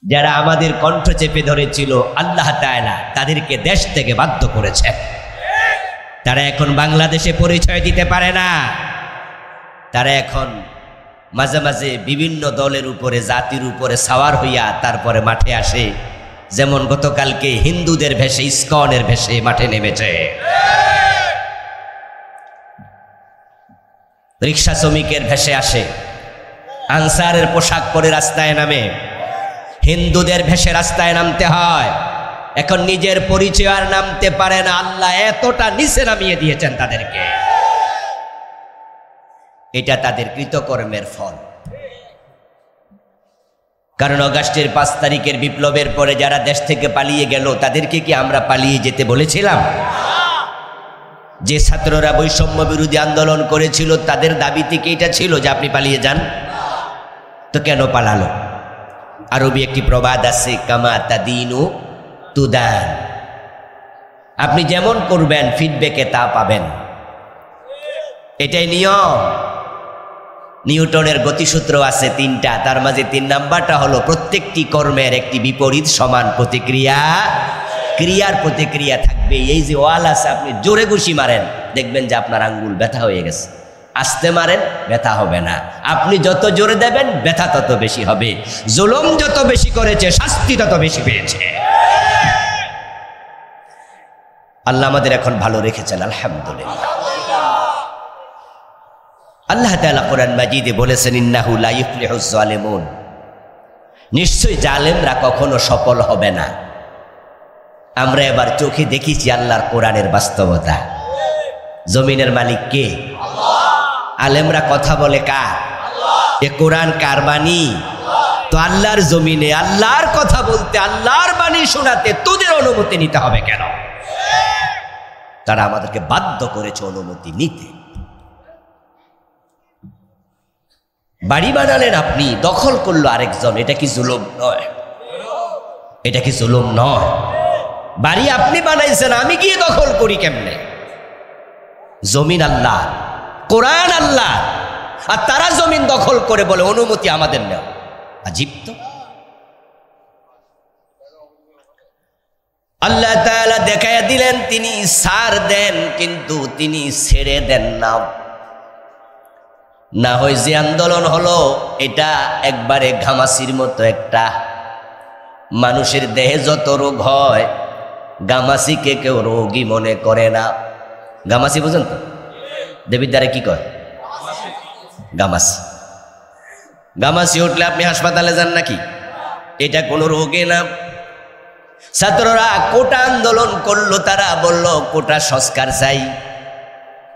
যারা আমাদের কণ্ঠ চেপে ধরেছিল আল্লাহ তাআলা তাদেরকে দেশ থেকে বাধ্য করেছেন। তারা এখন বাংলাদেশে পরিচয় দিতে পারে না। তারা এখন মাঝে মাঝে বিভিন্ন দলের উপরে, জাতির উপরে সাওয়ার হইয়া তারপরে মাঠে আসে। যেমন গতকালকে হিন্দুদের ভেষে, ইসকনের ভেষে মাঠে নেমেছে। রিক্সা শ্রমিকের ভেষে আসে, আনসারের পোশাক পরে রাস্তায় নামে। হিন্দুদের ভেষে রাস্তায় নামতে হয়। এখন নিজের পরিচয় আর নামতে পারে না। আল্লাহ এতটা নিচে নামিয়ে দিয়েছেন তাদেরকে। এটা তাদের কৃতকর্মের ফল। কারণ আগস্টের 5 তারিখের বিপ্লবের পরে যারা দেশ থেকে পালিয়ে গেল, তাদেরকে কি আমরা পালিয়ে যেতে বলেছিলাম? যে ছাত্ররা বৈষম্য বিরোধী আন্দোলন করেছিল, তাদের দাবি থেকে এটা ছিল যে আপনি পালিয়ে যান। তো কেন পালালো? আরবি একটি প্রবাদ আছে, কামা তাদিনু তুদান। আপনি যেমন করবেন ফিডব্যাকে তা পাবেন। এটাই নিয়ম। নিউটনের গতিসূত্র আছে 3টা, তার মাঝে 3 নাম্বারটা হলো প্রত্যেকটি কর্মের একটি বিপরীত সমান প্রতিক্রিয়া, ক্রিয়ার প্রতিক্রিয়া থাকবে। এই যে ওয়াল আছে, আপনি জোরে ঘুষি মারেন, দেখবেন যে আপনার আঙ্গুল ব্যথা হয়ে গেছে। আস্তে মারেন, ব্যথা হবে না। আপনি যত জোরে দেবেন, ব্যথা তত বেশি হবে। জুলুম যত বেশি করেছে, শাস্তি তত বেশি পেয়েছে। আল্লাহ আমাদের এখন ভালো রেখেছেন, আলহামদুলিল্লাহ। আল্লাহ তাআলা কোরআন মাজিদে বলেছেন, ইন্নাহু লা ইফলিহুজ জালিমুন, নিশ্চয়ই জালেমরা কখনো সফল হবে না। আমরা এবার চোখে দেখেছি আল্লাহর কোরআনের বাস্তবতা। জমিনের মালিক কে? আল্লাহ। আলেমরা কথা বলে কার? আল্লাহ। এ কোরআন কার বাণী? তো আল্লাহর জমিনে আল্লাহর কথা বলতে, আল্লাহর বাণী শোনাতে তোদের অনুমতি নিতে হবে কেন? তারা আমাদেরকে বাধ্য করেছে অনুমতি নিতে। বাড়ি বানালেন আপনি, দখল করলো আরেকজন, এটা কি জুলুম নয়? এটা কি জুলুম নয়? বাড়ি আপনি বানাইছেন, আমি গিয়ে দখল করি কেমনে? জমিন আল্লাহ, কোরআন আল্লাহ, আর তারা জমিন দখল করে বলে অনুমতি আমাদের নেও। আজীব তো। আল্লাহ তাআলা দেখাইয়া দিলেন তিনি ছাড় দেন, কিন্তু তিনি ছেড়ে দেন না। না হয় যে আন্দোলন হলো, এটা একবারে ঘামাসির মতো একটা। মানুষের দেহে যত রোগ হয়, গামাসিকে কেউ রোগী মনে করে না। গামাসি বুঝেন তো? দেবীর দ্বারা কি কয়? গামাসি। গামাসি উঠলে আপনি হাসপাতালে যান নাকি? এটা কোনো রোগে না। ছাত্ররা কোটা আন্দোলন করলো, তারা বলল কোটা সংস্কার চাই।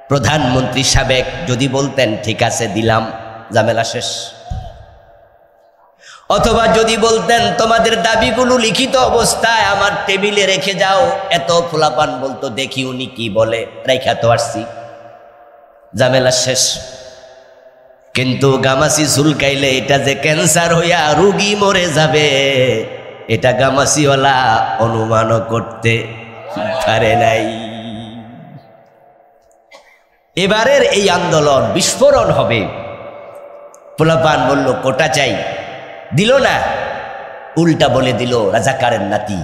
প্রধানমন্ত্রী সাবেক যদি বলতেন ঠিক আছে দিলাম, ঝামেলা শেষ। অথবা যদি বলতেন তোমাদের দাবিগুলো লিখিত অবস্থায় আমার টেবিলে রেখে যাও, এত ফোলাপান বলতো দেখি উনি কি বলে, রেখা তো আসছি, ঝামেলা শেষ। কিন্তু গামাসি ঝুলকাইলে এটা যে ক্যান্সার হইয়া রোগী মরে যাবে, এটা গামাসিওয়ালা অনুমানও করতে পারে নাই। এবারের এই আন্দোলন বিস্ফোরণ হবে। পোলাপান বলল কোটা চাই, দিল না, উল্টা বলে দিল রাজাকারের নাতি।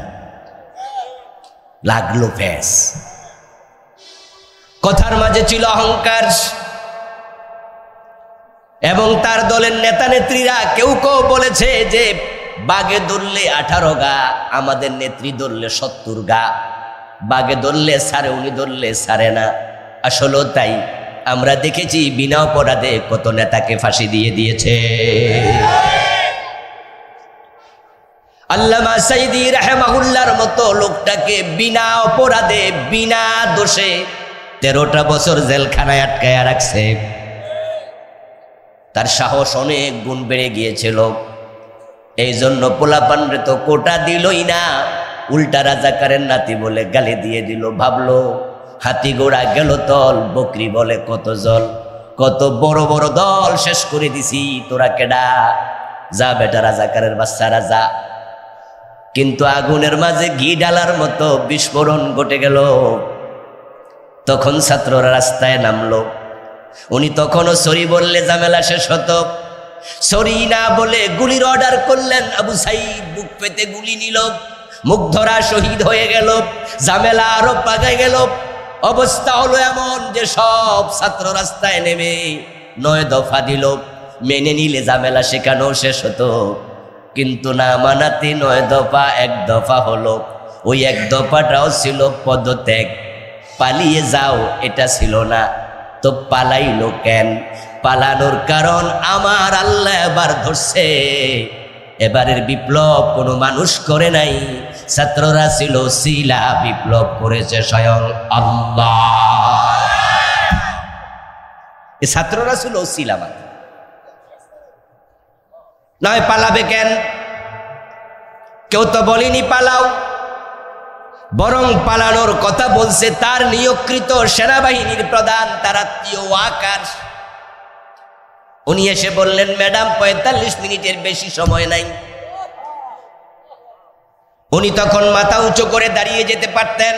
লাগলো ফ্যাস। কথার মাঝে ছিল অহংকার, এবং তার দলের নেতা নেত্রীরা কেউ কেউ বলেছে যে বাগে ধরলে 18 গা, আমাদের নেত্রী ধরলে 70 গা। বাগে ধরলে সারে, উনি ধরলে সারে না। আসলে তাই, আমরা দেখেছি বিনা অপরাধে কত নেতাকে ফাঁসি দিয়ে দিয়েছে। আল্লামা সাইদি রাহিমাহুল্লাহর মতো লোকটাকে বিনা অপরাধে, বিনা দোষে 13টা বছর জেলখানায় আটকায়া রাখছে। তার সাহস অনেক গুণ বেড়ে গিয়েছিল। এই জন্য পোলাপানরে তো কোটা দিলই না, উল্টা রাজাকারের নাতি বলে গালি দিয়ে দিল। ভাবলো হাতি ঘোড়া গেল তল, বকরি বলে কত জল। কত বড় বড় দল শেষ করে দিছি, তোরা কেডা? যা বেটা রাজাকারের বাচ্চারা যা। কিন্তু আগুনের মাঝে ঘি ডালার মতো বিস্ফোরণ ঘটে গেল। তখন ছাত্ররা রাস্তায় নামলো। উনি তখনও সরি বললে ঝামেলা শেষ হতো। সরি না বলে গুলির অর্ডার করলেন। আবু সাইদ বুক পেতে গুলি নিল, মুগ্ধরা শহীদ হয়ে গেল, ঝামেলা আরো পাকায় গেল। অবস্থা হলো এমন যে সব ছাত্র রাস্তায় নেমে 9 দফা দিল। মেনে নিলে ঝামেলা শেখানো শেষ হতো, কিন্তু না মানাতে 9 দফা 1 দফা হলো। ওই 1 দফাটাও ছিল পদত্যাগ, পালিয়ে যাও এটা ছিল না। তো পালাইলো কেন? পালানোর কারণ আমার আল্লাহ এবার ধরছে। এবারের বিপ্লব কোনো মানুষ করে নাই, ছাত্ররা ছিল শিলা, বিপ্লব করেছে স্বয়ং আল্লাহ। এই ছাত্ররা ছিল শিলা মাত্র। নয় পালাবে কেন? কেউ তো বলেনি পালাও, বরং পালানোর কথা বলছে তার নিয়োগকৃত সেনাবাহিনীর প্রধান, তার আত্মীয় ওয়াকার। উনি এসে বললেন, ম্যাডাম 45 মিনিটের বেশি সময় নাই। উনি তখন মাথা উঁচু করে দাঁড়িয়ে যেতে পারতেন,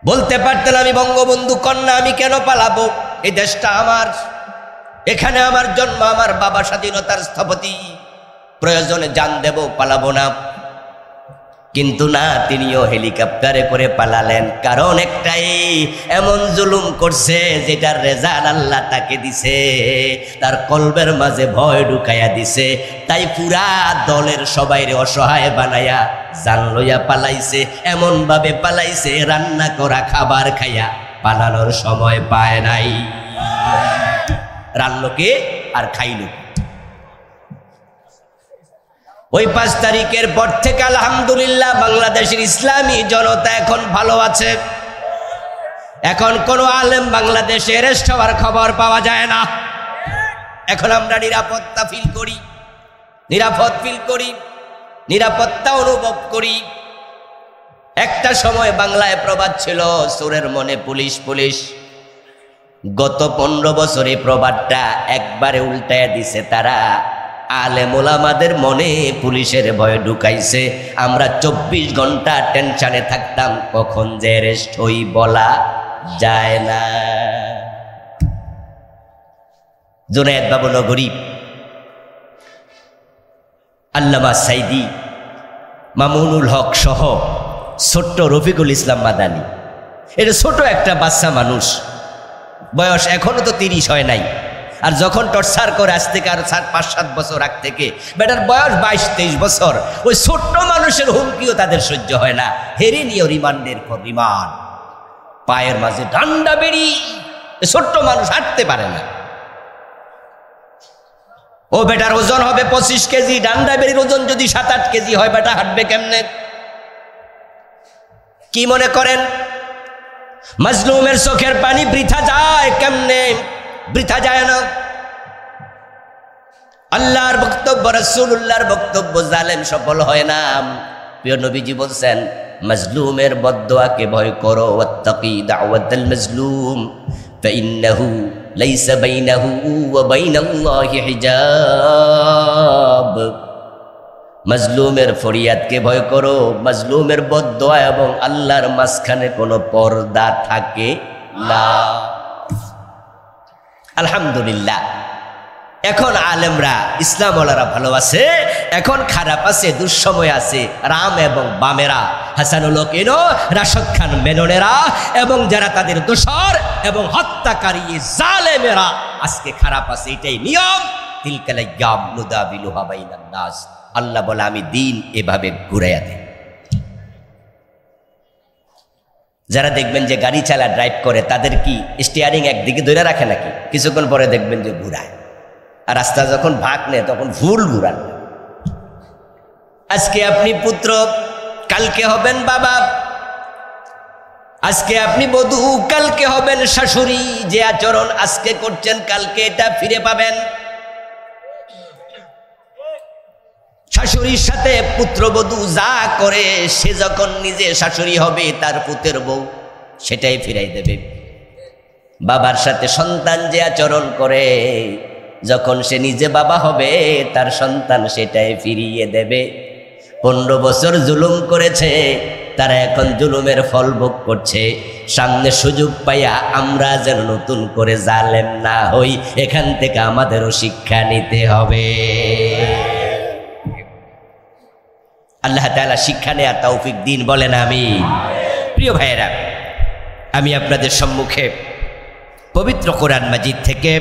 বলতে পারতেন আমি বঙ্গবন্ধু কন্যা, আমি কেন পালাবো? এই দেশটা আমার, এখানে আমার জন্ম, আমার বাবা স্বাধীনতার স্থপতি, প্রয়োজনে জান দেব, পালাবো না। কিন্তু না, তিনিও হেলিকপ্টারে করে পালালেন। কারণ একটাই, এমন জুলুম করছে যেটার রেজাল্ট আল্লাহ তাকে দিছে, তার কলবের মাঝে ভয় ঢুকাইয়া দিছে। তাই পুরা দলের সবাইরে অসহায় বানায়া জান লইয়া পালাইছে। এমন ভাবে পালাইছে, রান্না করা খাবার খাইয়া পালানোর সময় পায় নাই। রান্নকে আর খাইল। ওই 5 তারিখের পর থেকে আলহামদুলিল্লাহ বাংলাদেশের ইসলামী জনতা এখন ভালো আছে। এখন কোন আলেম বাংলাদেশে অ্যারেস্ট হওয়ার খবর পাওয়া যায় না। এখন আমরা নিরাপত্তা ফিল করি, নিরাপদ ফিল করি, নিরাপত্তা অনুভব করি। একটা সময় বাংলায় প্রবাদ ছিল, চোরের মনে পুলিশ পুলিশ। গত 15 বছরে প্রবাদটা একবারে উল্টায় দিছে তারা। আলেম ওলামাদের মনে পুলিশের ভয় ঢুকাইছে। আমরা 24 ঘন্টা টেনশনে থাকতাম, কখন যে অ্যারেস্ট হই বলা যায় না। জুনায়েদ বাবু নগরী, আল্লামা সাইদি, মামুনুল হক সহ ছোট্ট রফিকুল ইসলাম মাদানী, এটা ছোট একটা বাচ্চা মানুষ, বয়স এখনো তো 30 হয় নাই। আর যখন টর্চার করে আজ থেকে আর 5-7 বছর আগ থেকে, বেটার বয়স 22-23 বছর। ওই ছোট্ট মানুষের হুমকিও তাদের সহ্য হয় না। হেরে নিয়ে রিমান্ডের পর রিমান্ড, পায়ের মাঝে ডান্ডা বেড়ি, ছোট্ট মানুষ হাঁটতে পারে না। ও বেটার ওজন হবে 25 কেজি, ডান্ডা বেড়ির ওজন যদি 7-8 কেজি হয়, বেটা হাঁটবে কেমনে? কি মনে করেন মাজলুমের চোখের পানি বৃথা যায় কেমনে? বৃথা যায় না। আল্লাহর বক্তব্য, রাসূলুল্লাহর বক্তব্য, জালেম সফল হয় না। প্রিয় নবীজি বলছেন, মাজলুমের বদদোয়াকে ভয় করো, ওয়াত্তাকি দাওয়াতাল মাজলুম ফাইন্নাহু লাইসা বাইনাহু ওয়া বাইনাল্লাহি হিজাব। মাজলুমের ফরিয়াদকে ভয় করো, মাজলুমের বদদোয়া এবং আল্লাহর মাঝখানে কোনো পর্দা থাকে না। আলহামদুলিল্লাহ এখন আলেমরা, ইসলামওয়ালারা ভালো আছে, এখন খারাপ আছে, দুঃসময় আছে। রাম এবং বামেরা, হাসানুল হক, রাশেদ খান মেননেরা এবং যারা তাদের দোসর এবং হত্যাকারী জালেমেরা আজকে খারাপ আছে। এটাই নিয়ম। তিলকাল আইয়াম নুদাবিলুহা বাইনান নাস। আল্লাহ বলে, আমি দিন এভাবে ঘুরাইয়া দিই। যারা দেখবেন যে গাড়ি চালা, ড্রাইভ করে, তাদের কি স্টিয়ারিং একদিকে ধরে রাখে নাকি? কিছুক্ষণ পরে দেখবেন যে ঘুরায়। আর রাস্তা যখন ভাগ নেয় তখন ভুল ঘুরান। আজকে আপনি পুত্র, কালকে হবেন বাবা। আজকে আপনি বধূ, কালকে হবেন শাশুড়ি। যে আচরণ আজকে করছেন, কালকে এটা ফিরে পাবেন। শাশুড়ির সাথে পুত্রবধূ যা করে, সে যখন নিজে শাশুড়ি হবে, তার পুতের বউ সেটাই ফিরাই দেবে। বাবার সাথে সন্তান যে আচরণ করে, যখন সে নিজে বাবা হবে, তার সন্তান সেটাই ফিরিয়ে দেবে। 15 বছর জুলুম করেছে, তারা এখন জুলুমের ফল ভোগ করছে। সামনে সুযোগ পাইয়া আমরা যেন নতুন করে জালেম না হই, এখান থেকে আমাদেরও শিক্ষা নিতে হবে। আল্লাহ তাআলা শিক্ষা নেয়ার তৌফিক দিন, বলেন আমিন। প্রিয় ভাইয়েরা, আমি আপনাদের সম্মুখে পবিত্র কোরআন মাজিদ থেকে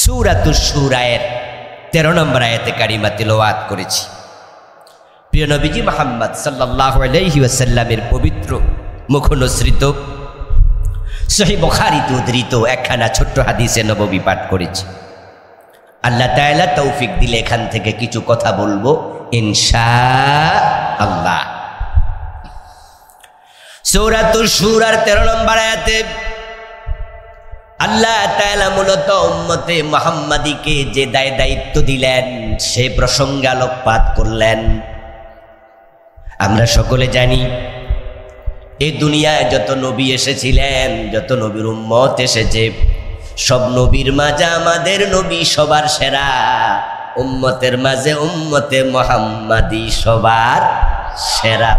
সূরাতুশ শূরায়ের 13 নম্বর আয়াতে কারিমা তিলাওয়াত করেছি। প্রিয় নবীজি মুহাম্মদ সাল্লাল্লাহু আলাইহি ওয়াসাল্লামের পবিত্র মুখনসৃত সহিহ বুখারীতে উদ্ধৃত একখানা ছোট্ট হাদিসে নববী পাঠ করেছি। আল্লাহ তাআলা তৌফিক দিলে এখান থেকে কিছু কথা বলবো ইনশাআল্লাহ। সূরাতুশ শূরার 13 নম্বর আয়াতে আল্লাহ তাআলা মূলত উম্মতে মুহাম্মাদীকে যে দায়িত্ব দিলেন সে প্রসঙ্গে আলোকপাত করলেন। আমরা সকলে জানি এই দুনিয়ায় যত নবী এসেছিলেন, যত নবীর উম্মত এসেছে, সব নবীর মাঝে আমাদের নবী সবার সেরা, উম্মতের মাঝে উম্মতে মুহাম্মাদী সবার সেরা।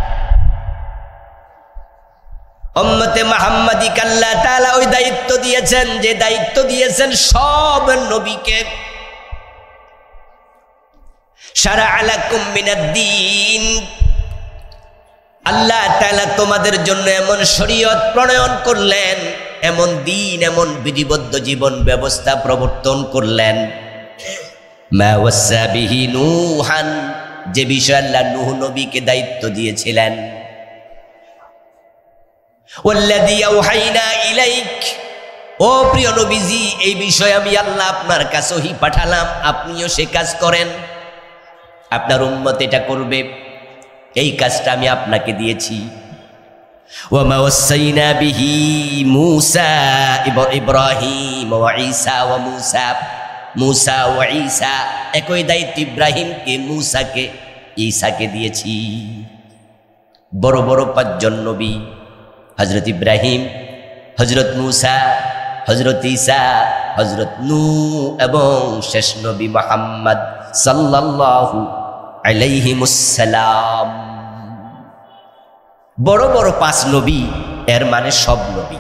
উম্মতে মুহাম্মাদীকে আল্লাহ তাআলা ওই দায়িত্ব দিয়েছেন যে দায়িত্ব দিয়েছেন সব নবীকে। শারা'a লাকুম মিনাদ-দীন, আল্লাহ তাআলা তোমাদের জন্য এমন শরীয়ত প্রণয়ন করলেন, এমন দিন, এমন বিধিবদ্ধ জীবন ব্যবস্থা প্রবর্তন করলেন। মা ওয়াসা বিহি নূহান, যে বিষয়ে আল্লাহ নূহ নবীকে দায়িত্ব দিয়েছিলেন। ওয়াল্লাযী আওহাইনা ইলাইক, ও প্রিয় নবীজি, এই বিষয়ে আমি আল্লাহ আপনার কাছে ওহী পাঠালাম, আপনিও সে কাজ করেন। আপনার উম্মত এটা করবে, এই কাজটা আমি আপনাকে দিয়েছি। ওয়া মা ওয়াসাইনা বিহি মূসা ইব্রাহিম ওয়া ঈসা ওয়া মূসা ওয়া ঈসা, একই দায়িত্ব ইব্রাহিমকে, মূসাকে, ঈসাকে দিয়েছি। বড় বড় 5 জন নবী, হযরত ইব্রাহিম, হযরত মূসা, হযরত ঈসা, হযরত নূহ এবং শেষ নবী মুহাম্মদ সাল্লাল্লাহু আলাইহিমুসসালাম। বড় বড় 5 নবী, এর মানে সব নবী।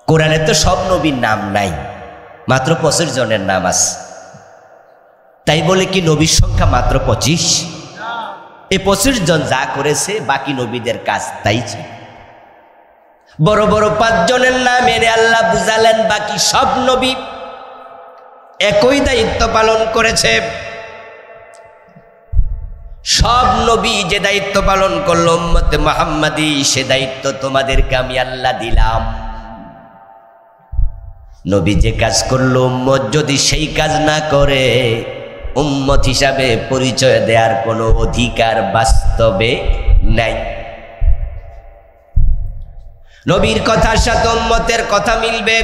কোরআনে তো সব নবীর নাম নাই, মাত্র 25 জনের নাম আছে। তাই বলে কি নবীর সংখ্যা মাত্র 25? এই 25 জন যা করেছে বাকি নবীদের কাজ তাই ছিল। বড় বড় 5 জনের নাম এনে আল্লাহ বুঝালেন বাকি সব নবী একই দায়িত্ব পালন করেছে। সব নবী যে দায়িত্ব পালন করল উম্মতে মুহাম্মাদী, সে দায়িত্ব তোমাদেরকে আমি আল্লাহ দিলাম। নবী যে কাজ করলো, উম্মত যদি সেই কাজ না করে, উম্মত হিসাবে পরিচয় দেওয়ার কোনো অধিকার বাস্তবে নাই। নবীর কথার সাথে উম্মতের কথা মিলবে,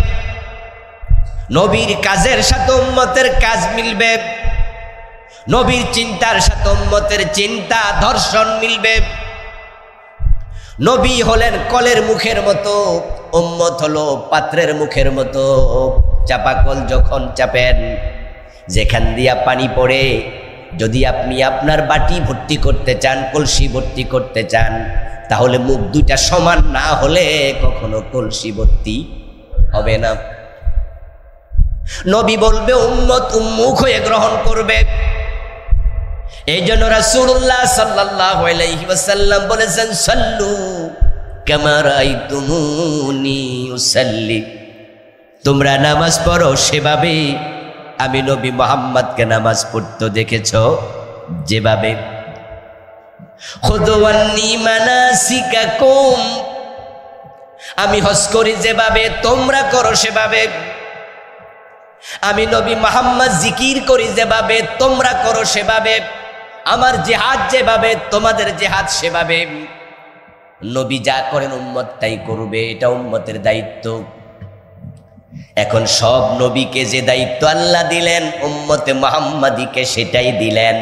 নবীর কাজের সাথে উম্মতের কাজ মিলবে, নবীর চিন্তার সাথে উম্মতের চিন্তা দর্শন মিলবে। নবী হলেন কলের মুখের মতো, উম্মত হলো পাত্রের মুখের মতো। চাপাকল যখন চাপেন, যেখান দিয়া পানি পড়ে, যদি আপনি আপনার বাটি ভর্তি করতে চান, কলসি ভর্তি করতে চান, তাহলে মুখ দুইটা সমান না হলে কখনো কলসি ভর্তি হবে না। নবী বলবে, উম্মত উম্মুখ হয়ে গ্রহণ করবে। এই জন্য রাসূলুল্লাহ সাল্লাল্লাহু আলাইহি ওয়াসাল্লাম বলেছেন, সাল্লু কামা রাআইতুমুনি উসাল্লি, তোমরা নামাজ পড়ো সেভাবে আমি নবী মুহাম্মদকে নামাজ পড়তে দেখেছো যেভাবে। খুযু আন্নী মানাসিকাকুম, আমি হজ করি যেভাবে তোমরা করো সেভাবে। আমি নবী মুহাম্মদ জিকির করি যেভাবে তোমরা করো সেভাবে। আমার জিহাদ যেভাবে তোমাদের জিহাদ সেভাবে। নবী যা করেন উম্মত তাই করবে, এটা উম্মতের দায়িত্ব। এখন সব নবীকে যে দায়িত্ব আল্লাহ দিলেন, উম্মতে মুহাম্মাদীকে সেটাই দিলেন।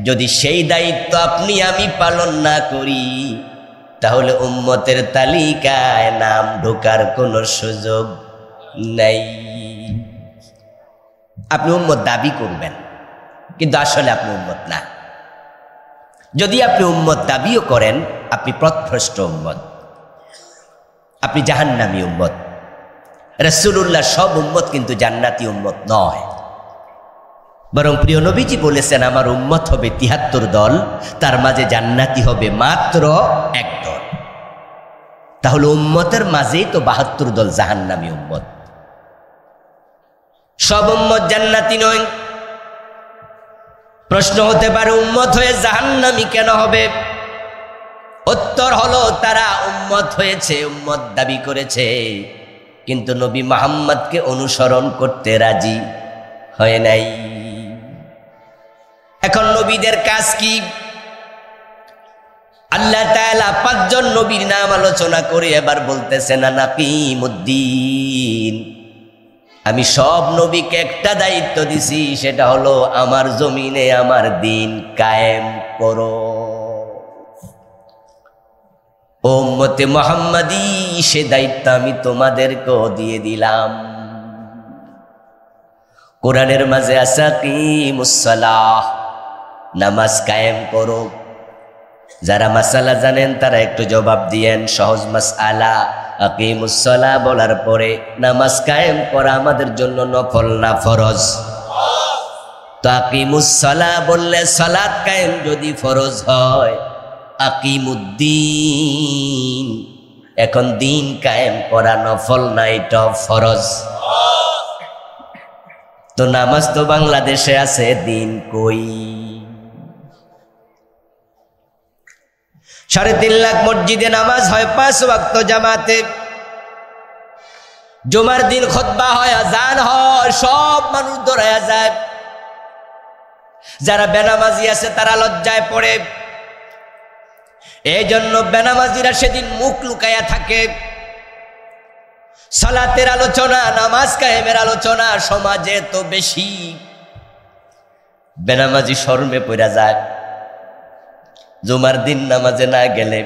যদি সেই দায়িত্ব আপনি আমি পালন না করি, তাহলে উম্মতের তালিকায় নাম ঢোকার কোনো সুযোগ নাই। আপনি উম্মত দাবি করবেন, কিন্তু আসলে আপনি উম্মত না। যদি আপনি উম্মত দাবিও করেন, আপনি পথভ্রষ্ট উম্মত, আপনি জাহান্নামী উম্মত। রাসূলুল্লাহ সব উম্মত কিন্তু জান্নাতি উম্মত নয়, বরং প্রিয় নবীজি বলেছেন আমার উম্মত হবে ৭৩ দল, তার মাঝে জান্নাতি হবে মাত্র ১ দল। তাহলে উম্মতের মাঝেই তো ৭২ দল জাহান্নামী উম্মত। সব উম্মত জান্নাতি নয়। প্রশ্ন হতে পারে উম্মত হয়ে জাহান্নামী কেন হবে? উত্তর হলো তারা উম্মত হয়েছে, উম্মত দাবি করেছে, কিন্তু নবী মুহাম্মদকে অনুসরণ করতে রাজি হয় নাই। এখন নবীদের কাজ কি? আল্লাহ তাআলা ৫ জন নবীর নাম আলোচনা করে এবার বলতেছেন আনাকিমুদ্দিন, আমি সব নবীকে একটা দায়িত্ব দিছি, সেটা হলো আমার জমিনে আমার দিন কায়েম করো। ও উম্মতে মুহাম্মাদি, সে দায়িত্ব আমি তোমাদেরকেও দিয়ে দিলাম। কোরআনের মাঝে আছে আকিমুস সালাহ, নামাজ কায়েম করো। যারা মাসালা জানেন তারা একটু জবাব দিয়েন। সহজ মাসআলা, আকিমুস সালাহ বলার পরে নামাজ কায়েম করা আমাদের জন্য নফল না ফরজ? তো আকিমুস সালাহ বললে সালাত কায়েম যদি ফরজ হয়, আকিমুদ্দিন, এখন দিন কায়েম করা নফল না, এটা ফরজ। তো নামাজ তো বাংলাদেশে আছে, দিন কই? ৩.৫ লাখ মসজিদে নামাজ হয় ৫ ওয়াক্ত জামাতে। জুমার দিন খুতবা হয়, আযান হয়, সব মানুষ দৌড়ায়া যায়। যারা বেনামাজি আছে তারা লজ্জায় পড়ে। এই জন্য বেনামাজিরা সেদিন মুখ লুকায়া থাকে। সালাতের আলোচনা, নামাজ কায়েমের আলোচনা সমাজে তো বেশি, বেনামাজি শরমে পড়া যায়। জুমার দিন নামাজে না গেলে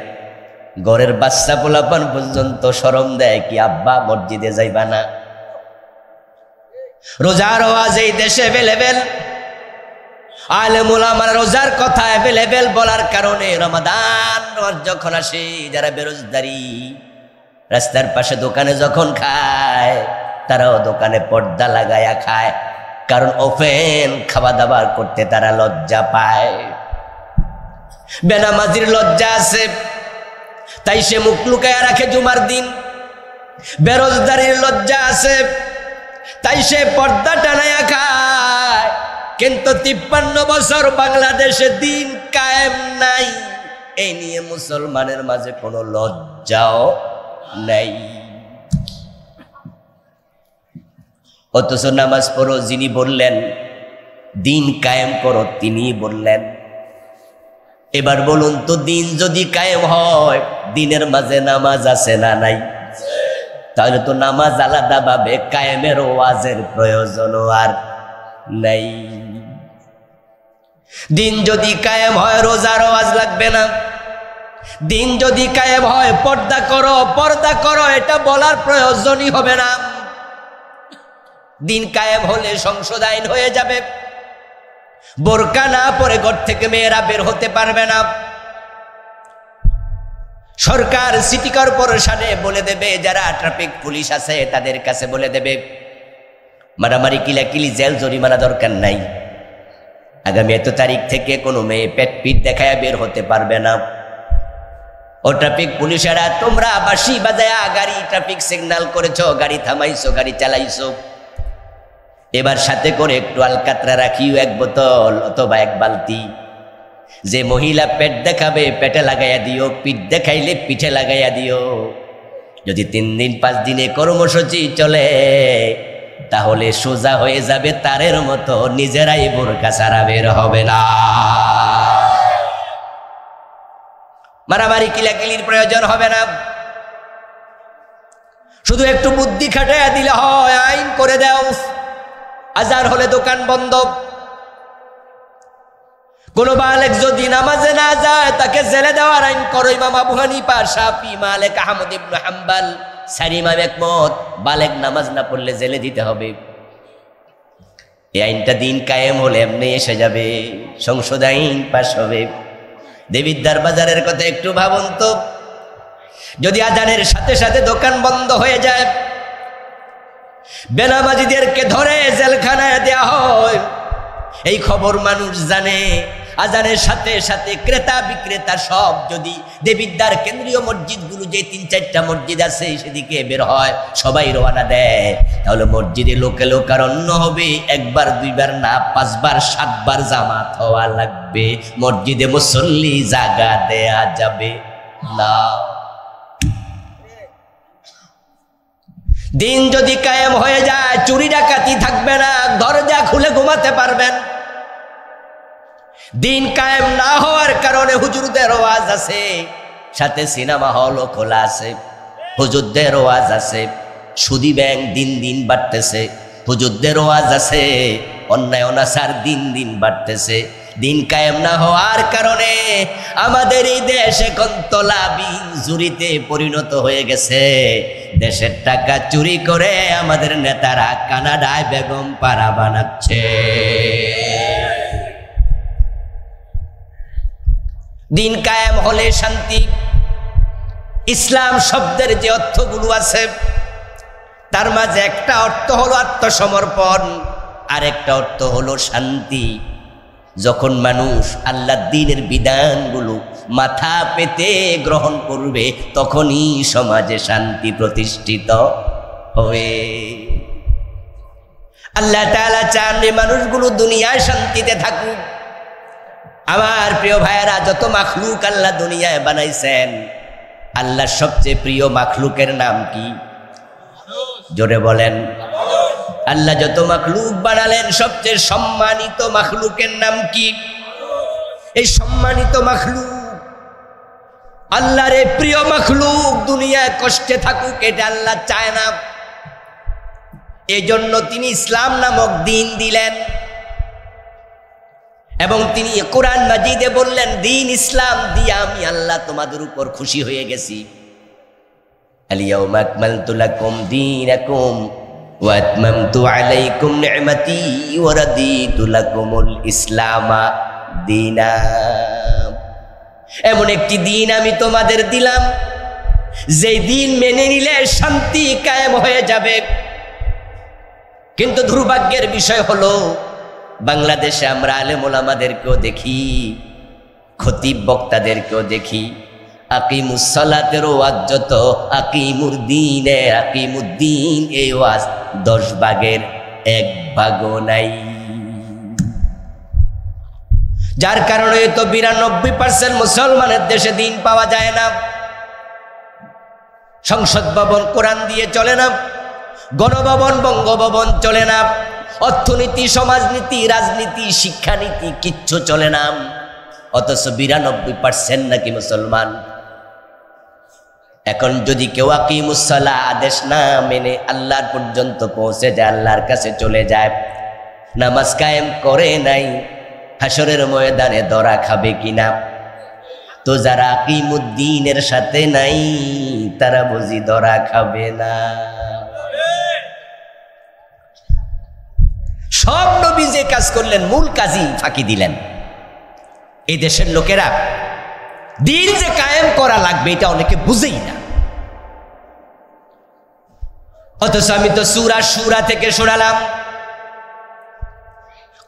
ঘরের বাচ্চা পোলাপান পর্যন্ত শরম দেয়, কি আব্বা মসজিদে যাইবা না? রোজার ওয়াজ এই দেশে এভেলেবেল, আলেম উলামার রোজার কথা এভেলেবেল বলার কারণে রমাদান যখন আসে, যারা বেরোজগারি রাস্তার পাশে দোকানে যখন খায়, তারাও দোকানে পর্দা লাগায়া খায়, কারণ ওপেন খাওয়া দাওয়া করতে তারা লজ্জা পায়। বেনামাজির লজ্জা আছে, তাই সে মুখ লুকায়া রাখে জুমার দিন। বেরোজগারির লজ্জা আছে, তাই সে পর্দা টানায়া খায়। কিন্তু ৫৩ বছর বাংলাদেশে দিন কায়েম নাই, এই নিয়ে মুসলমানের মাঝে কোনো লজ্জাও নাই। অথচ নামাজ পড়ো যিনি বললেন, দিন কায়েম করো তিনি বললেন। এবার বলুন তো, দিন যদি কায়েম হয়, দিনের মাঝে নামাজ আছে না নাই? তাহলে তো নামাজ আলাদা ভাবে কায়েমের ওয়াজের প্রয়োজন আর নাই। দিন যদি কায়েম হয়, রোজার ওয়াজ লাগবে না। দিন যদি কায়েম হয়, পর্দা করো পর্দা করো, এটা বলার প্রয়োজনই হবে না। দিন কায়েম হলে সংসদ আইন হয়ে যাবে, বোরকা না পরে ঘর থেকে মেয়েরা বের হতে পারবে না। সরকার সিটি কর্পোরেশনে বলে দেবে, যারা ট্রাফিক পুলিশ আছে তাদের কাছে বলে দেবে, মারামারি কিলাকিলি জেল জরিমানা দরকার নাই, আগামী এত তারিখ থেকে কোনো মেয়ে পেট পিট দেখায় বের হতে পারবে না। ও ট্রাফিক পুলিশেরা, তোমরা বাঁশি বাজায়া গাড়ি ট্রাফিক সিগন্যাল করেছো, গাড়ি থামাইছো, গাড়ি চালাইছো, এবার সাথে করে একটু আলকাতরা রাখিও, 1 বোতল অথবা 1 বালতি। যে মহিলা পেট দেখাবে পেটে লাগাইয়া দিও, পিঠ দেখাইলে পিঠে লাগাইয়া দিও। যদি 3 দিন 5 দিনে কর্মসূচি চলে, তাহলে সোজা হয়ে যাবে তারের মতো, নিজেরাই বোরকা ছাড়া বের হবে না। মারামারি কিলাকিলির প্রয়োজন হবে না, শুধু একটু বুদ্ধি খাটাইয়া দিলে হয়। আইন করে দাও, আজান হলে দোকান বন্ধ। কোন বালেক যদি নামাজে না যায়, তাকে জেলে দেওয়ার আইন করো। ইমাম আবু হানিফা, শাফি, মালিক, আহমদ ইবনে হাম্বল, চারি ইমাম একমত, বালেক নামাজ না পড়লে জেলে দিতে হবে। এই আইনটা দিন কায়েম হলে এমনি এসে যাবে, সংসদ আইন পাস হবে। দেবিদ্বার বাজারের কথা একটু ভাবুন তো, যদি আজানের সাথে সাথে দোকান বন্ধ হয়ে যায়, বেনামাজিদেরকে ধরে জেলখানায় দেয়া হয়, এই খবর মানুষ জানে, আজানের সাথে সাথে ক্রেতা বিক্রেতা সব যদি দেবিদ্বার কেন্দ্রীয় মসজিদগুলো যে 3-4টা মসজিদ আছে সেদিকে বের হয়, সবাই রওনা দেয়, তাহলে মসজিদে লোকে লোকারণ্য হবে। 1বার 2বার না, 5বার 7বার জামাত হওয়া লাগবে, মসজিদে মুসল্লি জায়গা দেয়া যাবে না। দিন যদি কায়েম হয়ে যায়, চুরি ডাকাতি থাকবে না, দরজা খুলে ঘুমাতে পারবেন। দিন কায়েম না হওয়ার কারণে হুজুরদের ওয়াজ আছে, সাথে সিনেমা হলও খোলা আছে, হুজুরদের ওয়াজ আছে, সুদী ব্যাংক দিন দিন বাড়তেছে, হুজুরদের ওয়াজ আছে, অন্যায় অনাচার দিন দিন বাড়তেছে। দিন কায়েম না হওয়ার কারণে আমাদের এই দেশ এখন তলাবিহীন জুরিতে পরিণত হয়ে গেছে। দেশের টাকা চুরি করে আমাদের নেতারা কানাডায় বেগম পাড়া বানাচ্ছে। দিন কায়েম হলে শান্তি। ইসলাম শব্দের যে অর্থগুলো আছে তার মাঝে একটা অর্থ হলো আত্মসমর্পণ, আর একটা অর্থ হলো শান্তি। যখন মানুষ আল্লাহর দ্বীনের বিধানগুলো মাথা পেতে গ্রহণ করবে, তখনই সমাজে শান্তি প্রতিষ্ঠিত হবে। আল্লাহ তাআলা চান এই মানুষগুলো দুনিয়ায় শান্তিতে থাকুক। আমার প্রিয় ভাইয়েরা, যত মাখলুক আল্লাহ দুনিয়ায় বানাইছেন, আল্লাহর সবচেয়ে প্রিয় মাখলুকের নাম কি? জোরে বলেন। আল্লাহ যত মাখলুক বানালেন, সবচেয়ে সম্মানিত মাখলুকের নাম কি? এই সম্মানিত মাখলুক, আল্লাহর এই প্রিয় মাখলুক দুনিয়ায় কষ্টে থাকুক, এটা আল্লাহ চায় না। এই জন্য তিনি ইসলাম নামক দ্বীন দিলেন, এবং তিনি কোরআন মাজিদে বললেন, দ্বীন ইসলাম দিয়ে আমি আল্লাহ তোমাদের উপর খুশি হয়ে গেছি। আল-ইয়াওমা আকমালতু লাকুম দীনাকুম ওয়া আতমামতু আলাইকুম নি'মাতি ওয়া রাদিতু লাকুমুল ইসলামা দীনা। এমন একটি দিন আমি তোমাদের দিলাম, যে দিন মেনে নিলে শান্তি কায়েম হয়ে যাবে। কিন্তু দুর্ভাগ্যের বিষয় হলো, বাংলাদেশে আমরা আলেম ওলামাদেরকেও দেখি, খতিব বক্তাদেরকেও দেখি, আকিমুস সালাতের ওয়াজ যত, আকিমুদ্দিন এই ওয়াজ 10 ভাগের 1 ভাগও নাই। যার কারণে তো 92% মুসলমানের দেশে দিন পাওয়া যায় না। সংসদ ভবন কোরআন দিয়ে চলে না, গণভবন বঙ্গভবন চলে না, অর্থনীতি সমাজনীতি রাজনীতি শিক্ষানীতি কিচ্ছু চলে না। অথচ 92% নাকি মুসলমান। এখন যদি কেউ আকিমুস সালাহ আদেশ না মেনে আল্লাহর পর্যন্ত পৌঁছে যায়, আল্লাহর কাছে চলে যায়, নামাজ কায়েম করে নাই, হাসরের ময়দানে ধরা খাবে কিনা? তো যারা আকিমুদ্দিনের সাথে নাই তারা বুঝি ধরা খাবে না? সব নবী যে কাজ করলেন, মূল কাজই ফাঁকি দিলেন। এই দেশের লোকেরা দিন যে কায়েম করা লাগবে এটা অনেকে বুঝেই না। অথচ আমি তো সূরা শুরা থেকে শোনালাম,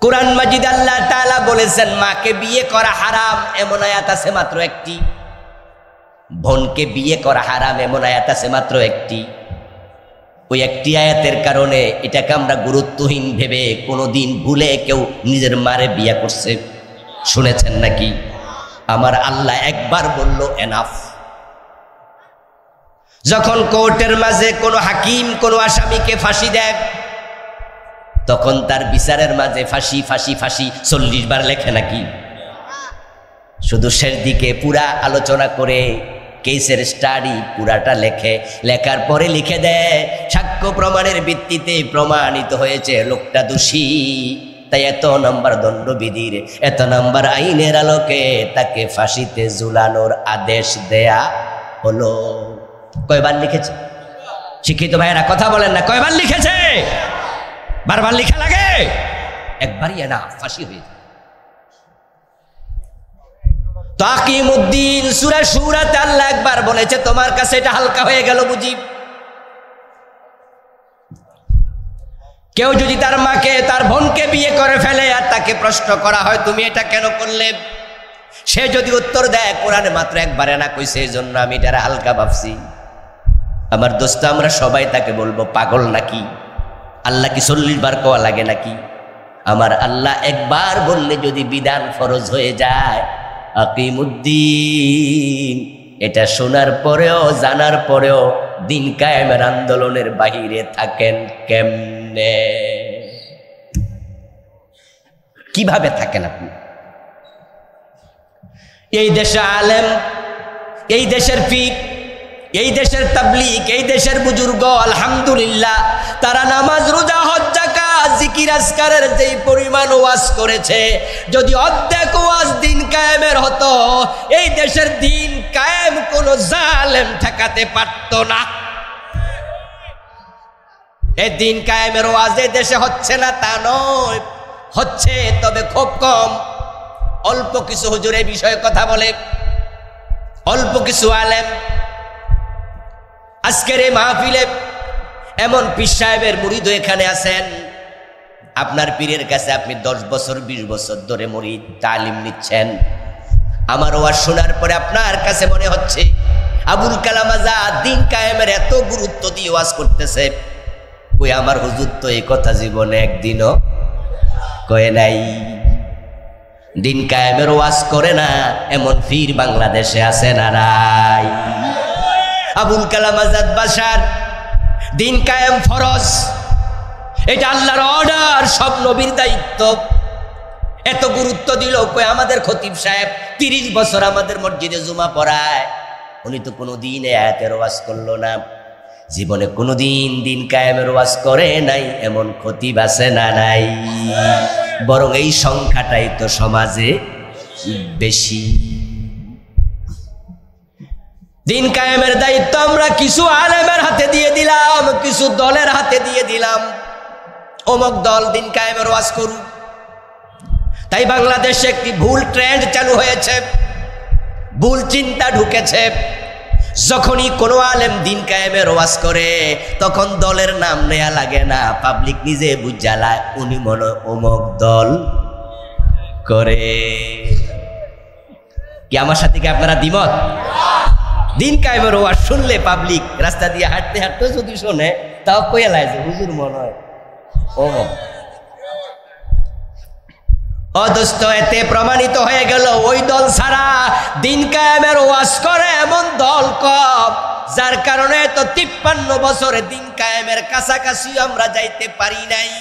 কোরআন মাজিদ আল্লাহ তাআলা বলেছেন মাকে বিয়ে করা হারাম, এমন আয়াত আছে মাত্র একটি। বোনকে বিয়ে করা হারাম, এমন আয়াত আছে মাত্র একটি। ওই একটি আয়াতের কারণে এটাকে আমরা গুরুত্বহীন ভেবে কোনোদিন ভুলে কেউ নিজের মারে বিয়ে করছে শুনেছেন নাকি? আমার আল্লাহ একবার বলল এনাফ। যখন কোর্টের মাঝে কোনো হাকিম কোনো আসামিকে ফাঁসি দেয়, তখন তার বিচারের মাঝে ফাঁসি ফাঁসি ফাঁসি 40 বার লেখে নাকি? শুধু শেষ দিকে পুরা আলোচনা করে কেসের স্টাডি পুরাটা লেখে, লেখার পরে লিখে দেয় সাক্ষ্য প্রমাণের ভিত্তিতে প্রমাণিত হয়েছে লোকটা দোষী, তাই এত নম্বর দণ্ডবিধির, এত নম্বর আইনের আলোকে তাকে ফাঁসিতে ঝুলানোর আদেশ দেয়া হলো। কয়বার লিখেছে? শিক্ষিত ভাইয়েরা কথা বলেন না, কয়বার লিখেছে? বারবার লিখা লাগে? একবারই না, ফাঁসি হয়ে যায়। তাকিমুদ্দিন সূরা শুরাতে আল্লাহ একবার বলেছে, তোমার কাছে এটা হালকা হয়ে গেল বুঝি? কেউ যদি তার মাকে তার বোনকে বিয়ে করে ফেলে আর তাকে প্রশ্ন করা হয় তুমি এটা কেন করলে, সে যদি উত্তর দেয় কোরআনে মাত্র একবারে না কইছে এই জন্য আমি এটা হালকা ভাবছি, আমার দোস্ত আমরা সবাই তাকে বলবো পাগল নাকি? আল্লাহ কি 40 বার কোয়া লাগে নাকি? আমার আল্লাহ একবার বললে যদি বিধান ফরজ হয়ে যায়, আকিমুদ্দিন এটা শোনার পরেও জানার পরেও দিন কায়েমের আন্দোলনের বাহিরে থাকেন কেমনে? কিভাবে থাকেন আপনি? এই দেশে আলেম, এই দেশের পীর, এই দেশের তাবলীগ, এই দেশের বুজুর্গ আলহামদুলিল্লাহ তারা নামাজ রোজা হজ যাকাত জিকির আজকারের যেই পরিমাণ ওয়াজ করেছে, যদি অর্ধেক ওয়াজ দিন কায়েমের হতো, এই দেশের দিন কায়েম কোন জালেম ঠেকাতে পারত না। এই দিন কায়েমের ওয়াজ এই দেশে হচ্ছে না তা নয়, হচ্ছে তবে খুব কম। অল্প কিছু হুজুর এই বিষয়ে কথা বলে, অল্প কিছু আলেম। আজকের এই মাহফিলে এমন পীর সাহেবের মুরিদ এখানে আছেন, আপনার পীরের কাছে আপনি 10 বছর 20 বছর ধরে মুরিদ তালিম নিচ্ছেন। আমার ওয়াজ শোনার পরে আপনার কাছে মনে হচ্ছে আবুল কালাম আজাদ দিন কায়েমের এত গুরুত্ব দিয়ে ওয়াজ করতেছে, কই আমার হুজুর তো এই কথা জীবনে একদিনও কয়ে নাই। দিন কায়েমের ওয়াজ করে না এমন পীর বাংলাদেশে আছে না নাই? আবুল কালাম আজাদ বাশার দিন কায়েম ফরজ, এটা আল্লাহর অর্ডার, সব নবীর দায়িত্ব। এত গুরুত্ব দিল কই আমাদের খতিব সাহেব 30 বছর আমাদের মসজিদে জুমা পড়ায়, উনি তো কোনোদিন আয়াতের ওয়াজ করলো না, জীবনে কোনোদিন দিন কায়েমের ওয়াজ করে নাই, এমন খতিব আছে না নাই? বরং এই সংখ্যাটাই তো সমাজে বেশি। দিন কায়েমের দায়িত্ব আমরা কিছু আলেমের হাতে দিয়ে দিলাম, কিছু দলের হাতে দিয়ে দিলাম, অমুক দল দিন কায়েমের ওয়াজ করুক। তাই বাংলাদেশে একটি ভুল ট্রেন্ড চালু হয়েছে, ভুল চিন্তা ঢুকেছে। যখনই কোনো আলেম দিন কায়েমের ওয়াজ করে তখন দলের নাম নেয়া লাগে না, পাবলিক নিজে বুঝালায় উনি মনে অমুক দল করে। কি আমার সাথে কি আপনারা দ্বিমত? দিন কায়েমের ওয়াজ শুনলে পাবলিক রাস্তা দিয়ে হাঁটতে হাঁটতে যদি শোনে তাও কয়ে লাগে যে হুজুর মনে হয় অমুক। অদস্ত এতে প্রমাণিত হয়ে গেল ওই দল ছাড়া দিন কায়েমের ওয়াজ করে এমন দল কম, যার কারণে তো 53 বছরে দিন কায়েমের কাছাকাছি আমরা যাইতে পারি নাই।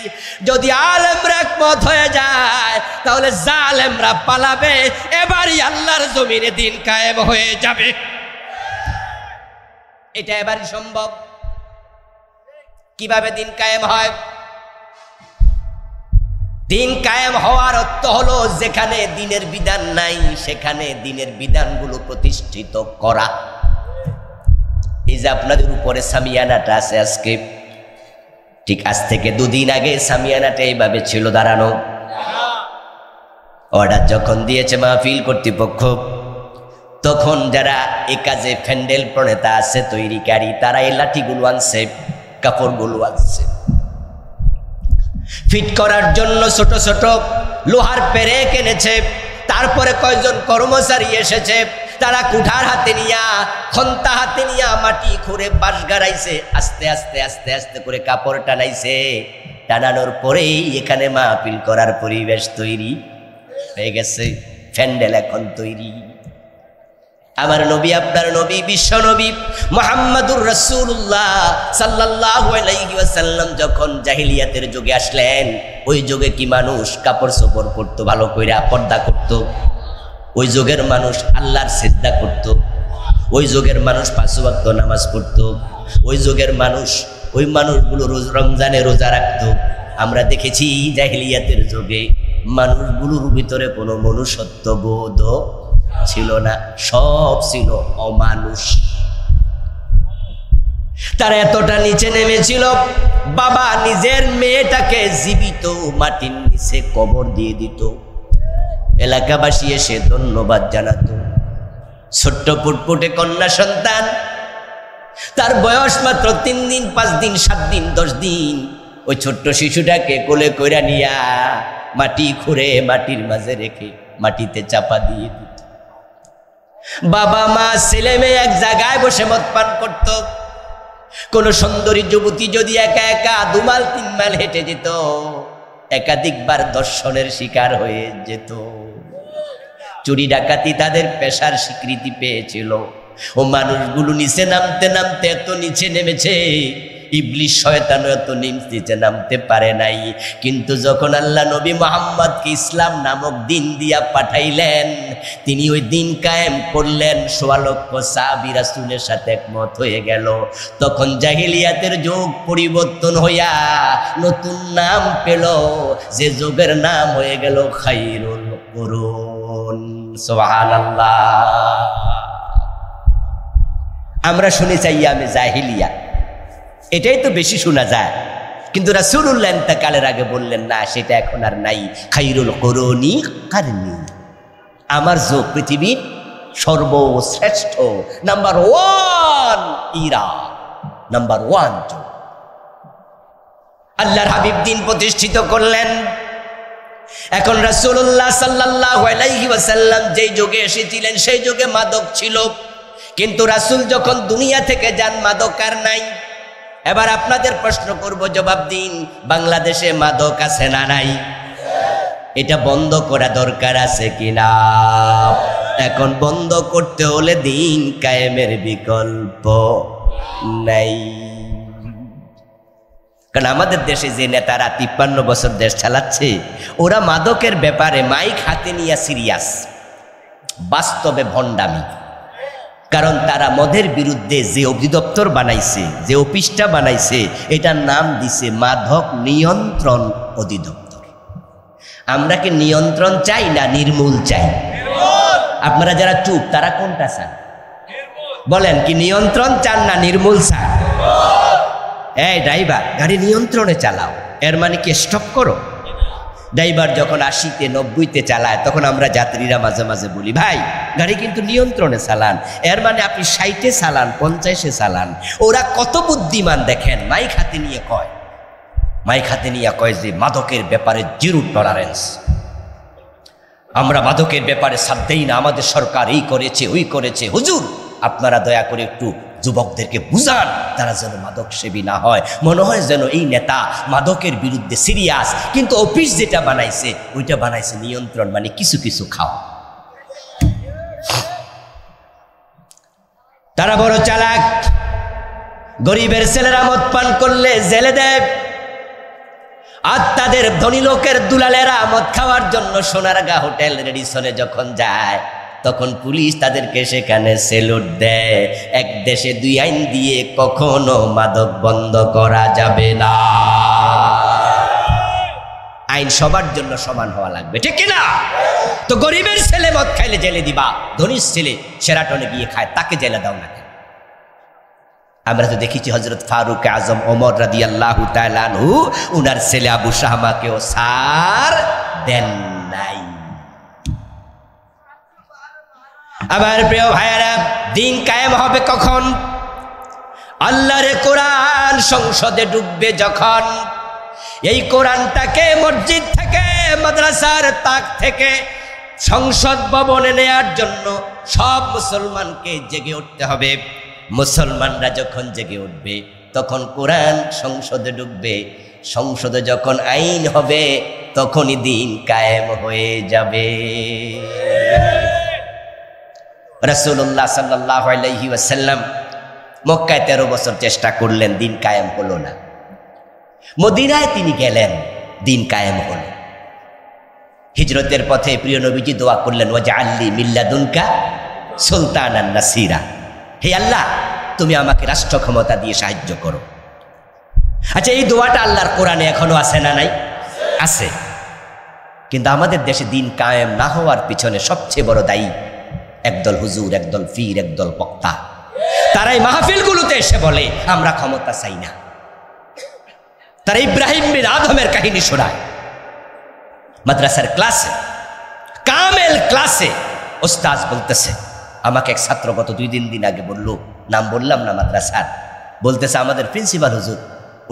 যদি আলেমরা একমত হয়ে যায় তাহলে জালেমরা পালাবে, এবারই আল্লাহর জমিনে দিন কায়েম হয়ে যাবে। এটা এবারই সম্ভব। কিভাবে দিন কায়েম হয়? দিন কায়েম হওয়ার অর্থ হলো যেখানে দিনের বিধান নাই সেখানে দিনের বিধানগুলো প্রতিষ্ঠিত করা। এই যে আপনাদের উপরে সামিয়ানাটা আছে আজকে, ঠিক আজ থেকে 2 দিন আগে সামিয়ানাটা এইভাবে ছিল দাঁড়ানো। অর্ডার যখন দিয়েছে মাহফিল কর্তৃপক্ষ, তখন যারা এ কাজে প্যান্ডেল প্রণেতা আছে তৈরিকারী, তারা এই লাঠিগুলো আনছে, কাপড়গুলো আনছে, ফিট করার জন্য ছোট ছোট লোহার পেরেক এনেছে। তারপরে কয়েকজন কর্মচারী এসেছে, তারা কুঠার হাতে নিয়া খন্তা হাতে নিয়া মাটি খুঁড়ে বাঁশ গাড়াইছে, আস্তে আস্তে আস্তে আস্তে করে কাপড় টানাইছে। টানানোর পরেই এখানে মাহফিল করার পরিবেশ তৈরি হয়ে গেছে, প্যান্ডেল এখন তৈরি। আমার নবী, আপনার নবী, বিশ্ব নবী মুহাম্মাদুর রাসূলুল্লাহ সাল্লাল্লাহু আলাইহি ওয়াসাল্লাম যখন জাহিলিয়াতের যুগে আসলেন, ওই যুগে কি মানুষ কাপড় চোপড় পরতো, ভালো কইরা পর্দা করত? ওই যুগের মানুষ আল্লাহর সিজদা করত? ওই যুগের মানুষ 5 ওয়াক্ত নামাজ পড়তো? ওই যুগের মানুষ, ওই মানুষগুলো রোজ রমজানে রোজা রাখতো? আমরা দেখেছি জাহিলিয়াতের যুগে মানুষগুলোর ভিতরে কোনো মনুষ্যত্ব বোধ ছিল না, সব ছিল অমানুষ। তারা এতটা নিচে নেমেছিল, বাবা নিজের মেয়েটাকে জীবিত মাটির নিচে কবর দিয়ে দিত, এলাকাবাসী এসে ধন্যবাদ জানাতো। ছোট্ট পুটপুটে কন্যা সন্তান, তার বয়স মাত্র 3 দিন 5 দিন 7 দিন 10 দিন। ওই ছোট্ট শিশুটাকে কোলে কইরা নিয়া মাটি খুঁড়ে মাটির মাঝে রেখে মাটিতে চাপা দিয়ে দিত। বাবা মা ছেলে মেয়ে এক জায়গায় বসে মদ পান করত। কোন সুন্দরী যুবতী যদি একা একা 2 মাইল 3 মাইল হেঁটে যেত, একাধিকবার দর্শনের শিকার হয়ে যেত। চুরি ডাকাতি তাদের পেশার স্বীকৃতি পেয়েছিল। ও মানুষগুলো নিচে নামতে নামতে এত নিচে নেমেছে, ইবলিস শয়তান এত নিচে নামতে পারে নাই। কিন্তু যখন আল্লাহ নবী মুহাম্মদকে ইসলাম নামক দিন দিয়া পাঠাইলেন, তিনি ওই দিন কায়েম করলেন, 1.25 লক্ষ সাহাবী রাসূলের সাথে একমত হয়ে গেল। তখন জাহিলিয়াতের যুগ পরিবর্তন হইয়া নতুন নাম পেল, যে যুগের নাম হয়ে গেল খায়রুল কুরুন। সুবহানাল্লাহ। আমরা শুনে চাই আমি জাহিলিয়া, এটাই তো বেশি শোনা যায়। কিন্তু রাসূলুল্লাহ ইন্তেকালের আগে বললেন না, সেটা এখন আর নাই। খায়রুল কুরুনি কারনি, আমার যুগ পৃথিবীর সর্বশ্রেষ্ঠ নাম্বার 1 ইরা, নাম্বার 1 যুগ। আল্লাহর হাবিব দিন প্রতিষ্ঠিত করলেন। এখন রাসূলুল্লাহ সাল্লাল্লাহু আলাইহি ওয়াসাল্লাম যেই যুগে এসেছিলেন সেই যুগে মাদক ছিল, কিন্তু রাসূল যখন দুনিয়া থেকে যান মাদক আর নাই। এবার আপনাদের প্রশ্ন করব, জবাব দিন, বাংলাদেশে মাদক আছে না নাই? এটা বন্ধ করা দরকার আছে কিনা? এখন বন্ধ করতে হলে দিন কায়েমের বিকল্প নাই। কারণ আমাদের দেশে যে নেতারা 53 বছর দেশ চালাচ্ছে, ওরা মাদকের ব্যাপারে মাইক হাতে নিয়ে সিরিয়াস, বাস্তবে ভণ্ডামি। কারণ তারা মদের বিরুদ্ধে যে অধিদপ্তর বানাইছে, যে অফিসটা বানাইছে, এটার নাম দিছে মাদক নিয়ন্ত্রণ অধিদপ্তর। আমরা কি নিয়ন্ত্রণ চাই না নির্মূল চাই? আপনারা যারা চুপ, তারা কোনটা চান বলেন? কি নিয়ন্ত্রণ চান না নির্মূল চান? এই ড্রাইভার, গাড়ি নিয়ন্ত্রণে চালাও, এর মানে কি স্টপ করো? ড্রাইভার যখন 80-তে 90-তে চালায়, তখন আমরা যাত্রীরা মাঝে মাঝে বলি, ভাই গাড়ি কিন্তু নিয়ন্ত্রণে চালান, এর মানে আপনি 60-এ চালান, 50-এ চালান। ওরা কত বুদ্ধিমান দেখেন, মাইক হাতে নিয়ে কয় যে মাদকের ব্যাপারে 0 টলারেন্স, আমরা মাদকের ব্যাপারে সাথ দেই না, আমাদের সরকার এই করেছে ওই করেছে। হুজুর, আপনারা দয়া করে একটু যুবকদেরকে বুঝান, তারা যেন মাদক সেবী না হয়। মনে হয় যেন এই নেতা মাদকের বিরুদ্ধে সিরিয়াস, কিন্তু অফিস যেটা বানাইছে ওইটা বানাইছে নিয়ন্ত্রণ, মানে কিছু কিছু খাও। তারা বড় চালাক। গরিবের ছেলেরা মদ পান করলে জেলে দেয়, আর তাদের ধনী লোকের দুলালেরা মদ খাওয়ার জন্য সোনারগাঁ হোটেল রেডিসনে যখন যায়, তখন পুলিশ তাদেরকে সেখানে সেলুট দেয়। এক দেশে 2 আইন দিয়ে কখনো মাদক বন্ধ করা যাবে না। আইন সবার জন্য সমান হওয়া লাগবে, ঠিক কিনা? তো গরিবের ছেলে মদ খাইলে জেলে দিবা, ধনীর ছেলে সেরাটনে গিয়ে খায়, তাকে জেলে দাও না কেন? আমরা তো দেখেছি হযরত ফারুক আজম ওমর রাদিয়াল্লাহু তাআলা আনহু, উনার ছেলে আবু শাহমাকেও ছাড় দেন নাই। আমার প্রিয় ভাইয়েরা, দিন কায়েম হবে কখন? আল্লাহর কোরআন সংসদে ঢুকবে যখন। এই কোরআনটাকে মসজিদ থেকে, মাদ্রাসার তাক থেকে সংসদ ভবনে নেয়ার জন্য সব মুসলমানকে জেগে উঠতে হবে। মুসলমানরা যখন জেগে উঠবে, তখন কোরআন সংসদে ঢুকবে। সংসদে যখন আইন হবে, তখনই দিন কায়েম হয়ে যাবে। রাসূলুল্লাহ সাল্লাল্লাহু আলাইহি ওয়াসাল্লাম মক্কায় 13 বছর চেষ্টা করলেন, দিন কায়েম হলো না। মদিনায় তিনি গেলেন, দিন কায়েম হলো। হিজরতের পথে প্রিয় নবীজি দোয়া করলেন, ওয়াজআলনি মিন লাদুনকা সুলতানান নাসিরা, হে আল্লাহ, তুমি আমাকে রাষ্ট্র ক্ষমতা দিয়ে সাহায্য করো। আচ্ছা, এই দোয়াটা আল্লাহর কোরআনে এখনো আছে না নাই? আছে। কিন্তু আমাদের দেশে দিন কায়েম না হওয়ার পিছনে সবচেয়ে বড় দায়ী একদল হুজুর, একদল পীর, একদল বক্তা। তারাই মাহফিলগুলোতে এসে বলে আমরা ক্ষমতা চাই না। তারা ইব্রাহিম বিন আদমের কাহিনী শোনায় মাদ্রাসার ক্লাসে, কামেল ক্লাসে। ওস্তাদ বলতেছে, আমাকে এক ছাত্র গত 2-3 দিন আগে বলল, নাম বললাম না মাদ্রাসার, বলতেছে আমাদের প্রিন্সিপাল হুজুর,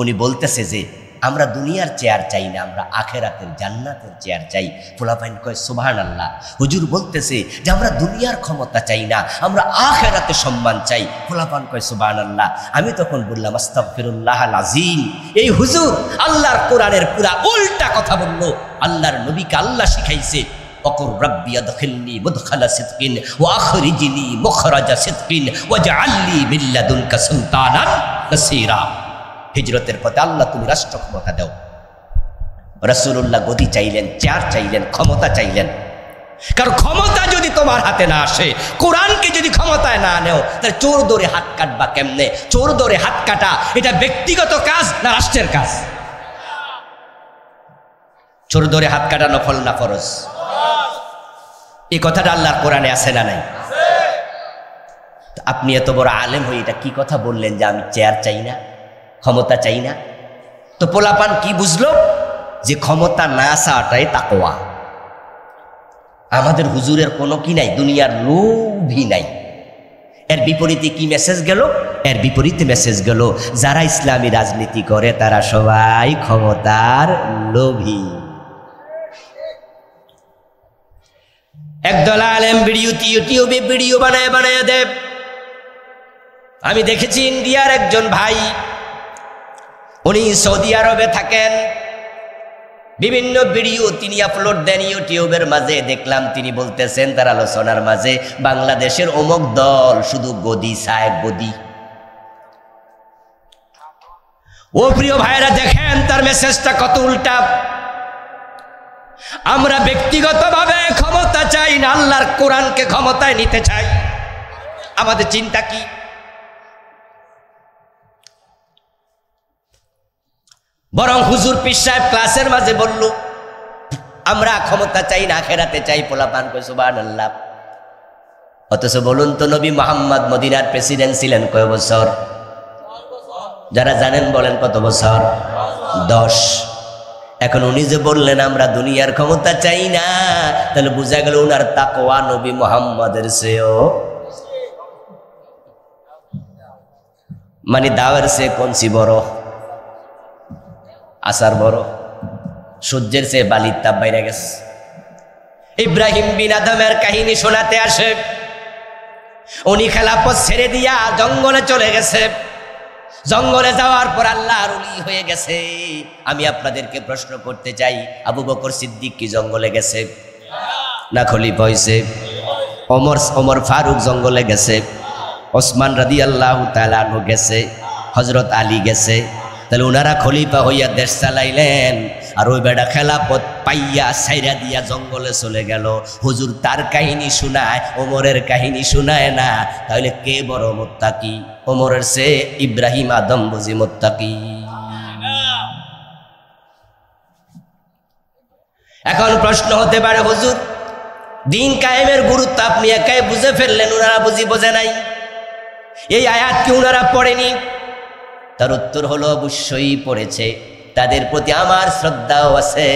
উনি বলতেছে যে আমরা দুনিয়ার চেয়ার চাই না, আমরা আখেরাতের জান্নাতের চেয়ার চাই। পোলাপাইন কয় সুবহানাল্লাহ। হুজুর বলতেছে যে আমরা দুনিয়ার ক্ষমতা চাই না, আমরা আখেরাতে সম্মান চাই। পোলাপান কয় সুবহানাল্লাহ। আমি তখন বললাম আস্তাগফিরুল্লাহাল আযীম, এই হুজুর আল্লাহর কোরআনের পুরা উল্টা কথা বলল। আল্লাহর নবীকে আল্লাহ শিখাইছে অকুর রাব্বি আদখিলনি মুদখালা সিদকিন ওয়া আখরিজনি মুখরাজা সিদকিন ওয়াজআলনি মিন লাদুনকা সুলতানান নাসীরা। হিজরতের পথে আল্লাহ তুমি রাষ্ট্র ক্ষমতা দাও। রাসূলুল্লাহ গদি চাইলেন, চেয়ার চাইলেন, ক্ষমতা চাইলেন। কারণ ক্ষমতা যদি তোমার হাতে না আসে, কোরআনকে যদি ক্ষমতায় না নেও, তাহলে চোর ধরে হাত কাটবা কেমনে? চোর ধরে হাত কাটা এটা ব্যক্তিগত কাজ না রাষ্ট্রের কাজ? চোর ধরে হাত কাটা নফল না ফরজ? এই কথাটা আল্লাহর কোরআনে আছে না নাই? আপনি এত বড় আলেম হয়ে এটা কি কথা বললেন যে আমি চেয়ার চাই না, ক্ষমতা চাই না? তো পোলাপান কি বুঝলো? যে ক্ষমতা না চাওয়াটাই তাকওয়া। আমাদের হুজুরের কোনো কি নাই, দুনিয়ার লোভই নাই। এর বিপরীতে কি মেসেজ গেল? এর বিপরীতে মেসেজ গেল যারা ইসলামী রাজনীতি করে তারা সবাই ক্ষমতার লোভী। একদল আলেম ইউটিউবে ভিডিও বানায় বানায় দেব। আমি দেখেছি ইন্ডিয়ার একজন ভাই, উনি সৌদি আরবে থাকেন, বিভিন্ন ভিডিও তিনি আপলোড দেন ইউটিউবের মাঝে। দেখলাম তিনি বলতেছেন তার আলোচনার মাঝে, বাংলাদেশের অমুক দল শুধু গদি চায়, গদি। ও প্রিয় ভাইরা, দেখেন তার মেসেজটা কত উল্টা। আমরা ব্যক্তিগতভাবে ক্ষমতা চাই না, আল্লাহর কোরআনকে ক্ষমতায় নিতে চাই। আমাদের চিন্তা কি? বরং হুজুর পীর সাহেব ক্লাসের মাঝে বলল আমরা ক্ষমতা চাই না, আখেরাতে চাই। পোলাপান কয় সুবহানাল্লাহ। অথচ বলুন তো, নবী মুহাম্মদ মদিনার প্রেসিডেন্ট ছিলেন কয় বছর? যারা জানেন বলেন কত বছর? 10। এখন উনি যে বললেন আমরা দুনিয়ার ক্ষমতা চাই না, তাহলে বোঝা গেল উনার তাকওয়া নবী মুহাম্মদের চেয়েও, মানে দাওয়ের চেয়ে কোনছি বড়? আসার বড়? সূর্যের চেয়ে বালির তাপ বাইরে গেছে। ইব্রাহিম বিন আদমের কাহিনী শোনাতে আসে, উনি খেলাফত ছেড়ে দিয়া জঙ্গলে চলে গেছে। জঙ্গলে যাওয়ার পর আল্লাহর ওলি হয়ে গেছে। আমি আপনাদেরকে প্রশ্ন করতে চাই, আবু বকর সিদ্দিক কি জঙ্গলে গেছে না খলিফা হইছে? ওমর ফারুক জঙ্গলে গেছে, ওসমান রাদিয়াল্লাহু তাআলা আনহু গেছে, হযরত আলী গেছে। তাহলে ওনারা খলিফা হইয়া দেশ চালাইলেন, আর ওই বেটা খেলাফত পাইয়া ছাইরা দিয়া জঙ্গলে চলে গেল। হুজুর তার কাহিনী শোনায়, ওমরের কাহিনী শোনায় না। তাহলে কে বড় মুত্তাকি? ওমরের চেয়ে ইব্রাহিম আদম বুঝি মুত্তাকি? এখন প্রশ্ন হতে পারে, হুজুর দিন কায়েমের গুরুত্ব আপনি একাই বুঝে ফেললেন, ওনারা বুঝি বোঝে নাই? এই আয়াত কি ওনারা পড়েনি? তার উত্তর হলো অবশ্যই পড়েছে, তাদের প্রতি আমার শ্রদ্ধাও আছে।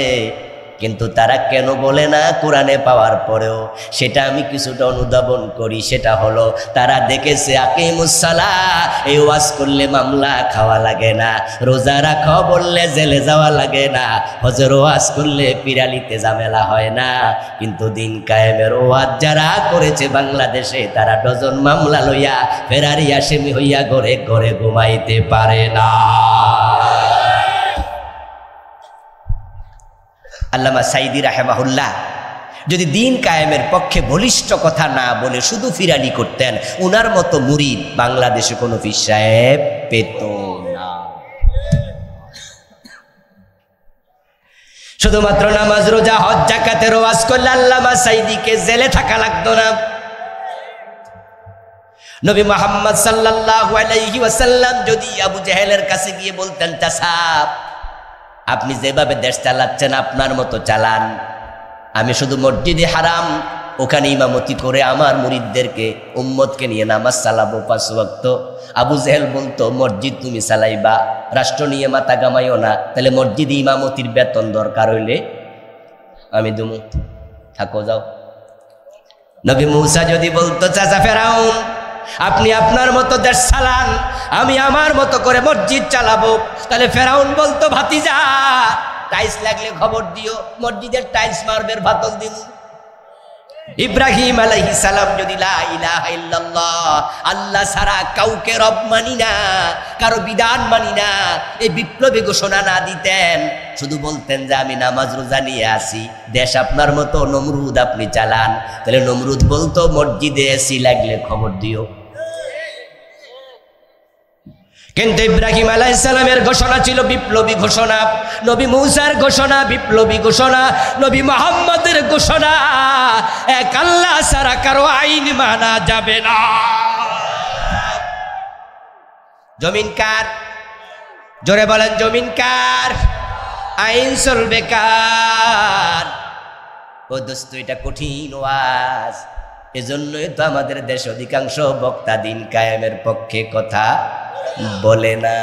কিন্তু তারা কেন বলে না কোরআনে পাওয়ার পরেও? সেটা আমি কিছুটা অনুধাবন করি। সেটা হলো তারা দেখেছে আকিমুস সালাহ এই ওয়াজ করলে মামলা খাওয়া লাগে না, রোজা রাখো বললে জেলে যাওয়া লাগে না, হজর ওয়াজ করলে পিরালিতে ঝামেলা হয় না। কিন্তু দিন কায়েমের ওয়াজ যারা করেছে বাংলাদেশে, তারা ডজন মামলা লইয়া ফেরারি আসামি হইয়া ঘরে ঘরে ঘুমাইতে পারে না। আল্লামা সাইদি রাহেমাহুল্লাহ যদি দিন কায়েমের পক্ষে বলিষ্ঠ কথা না বলে শুধু ফিরানি করতেন, উনার মতো মুরিদ বাংলাদেশে কোনো পীর সাহেব পেত না। শুধুমাত্র নামাজ রোজা হজ যাকাতের ওয়াজ করলে আল্লামা সাইদিকে জেলে থাকা লাগতো না। নবী মুহাম্মদ সাল্লাল্লাহু আলাইহি ওয়াসাল্লাম যদি আবু জেহেলের কাছে গিয়ে বলতেন, চাচা আপনি যেভাবে দেশ চালাচ্ছেন আপনার মতো চালান, আমি শুধু মসজিদে হারাম ওখানে ইমামতি করে আমার মুরিদদেরকে উম্মতকে নিয়ে নামাজ চালাবো 5 ওয়াক্ত। আবু জেহেল বলতো, মসজিদ তুমি চালাইবা, রাষ্ট্র নিয়ে মাথা গামাইও না, তাহলে মসজিদে ইমামতির বেতন দরকার হইলে আমি দুমু, থাকো যাও। নবী মূসা যদি বলতো, চাচা ফেরাউন আপনি আপনার মতো দেশ চালান, আমি আমার মতো করে মসজিদ চালাবো, তাহলে ফেরাউন বলতো, ভাতিজা টাইলস লাগলে খবর দিও, মসজিদের টাইলস মারবের ভাতল দিন। ইব্রাহিম আলাইহিস সালাম যদি লা ইলাহা ইল্লাল্লাহ, আল্লাহ ছাড়া কাউকে রব মানি না, কারো বিধান মানি না, এই বিপ্লবী ঘোষণা না দিতেন, শুধু বলতেন যে আমি নামাজ রোজা নিয়ে আসি, দেশ আপনার মতো নমরুদ আপনি চালান, তাহলে নমরুদ বলতো মসজিদে এসি লাগলে খবর দিও। কিন্তু ইব্রাহিম আলাইহিস সালামের ঘোষণা ছিল বিপ্লবী ঘোষণা, নবী মূসার ঘোষণা বিপ্লবী ঘোষণা, নবী মুহাম্মদের ঘোষণা এক আল্লাহ ছাড়া কারো আইন মানা যাবে না। জমিন কার? জোরে বলেন, জমিন কার? আইন চলবে কার? ও দোস্ত, এটা কঠিন ওয়াজ, এজন্যই তো আমাদের দেশ অধিকাংশ বক্তা দিন কায়েমের পক্ষে কথা বলে না।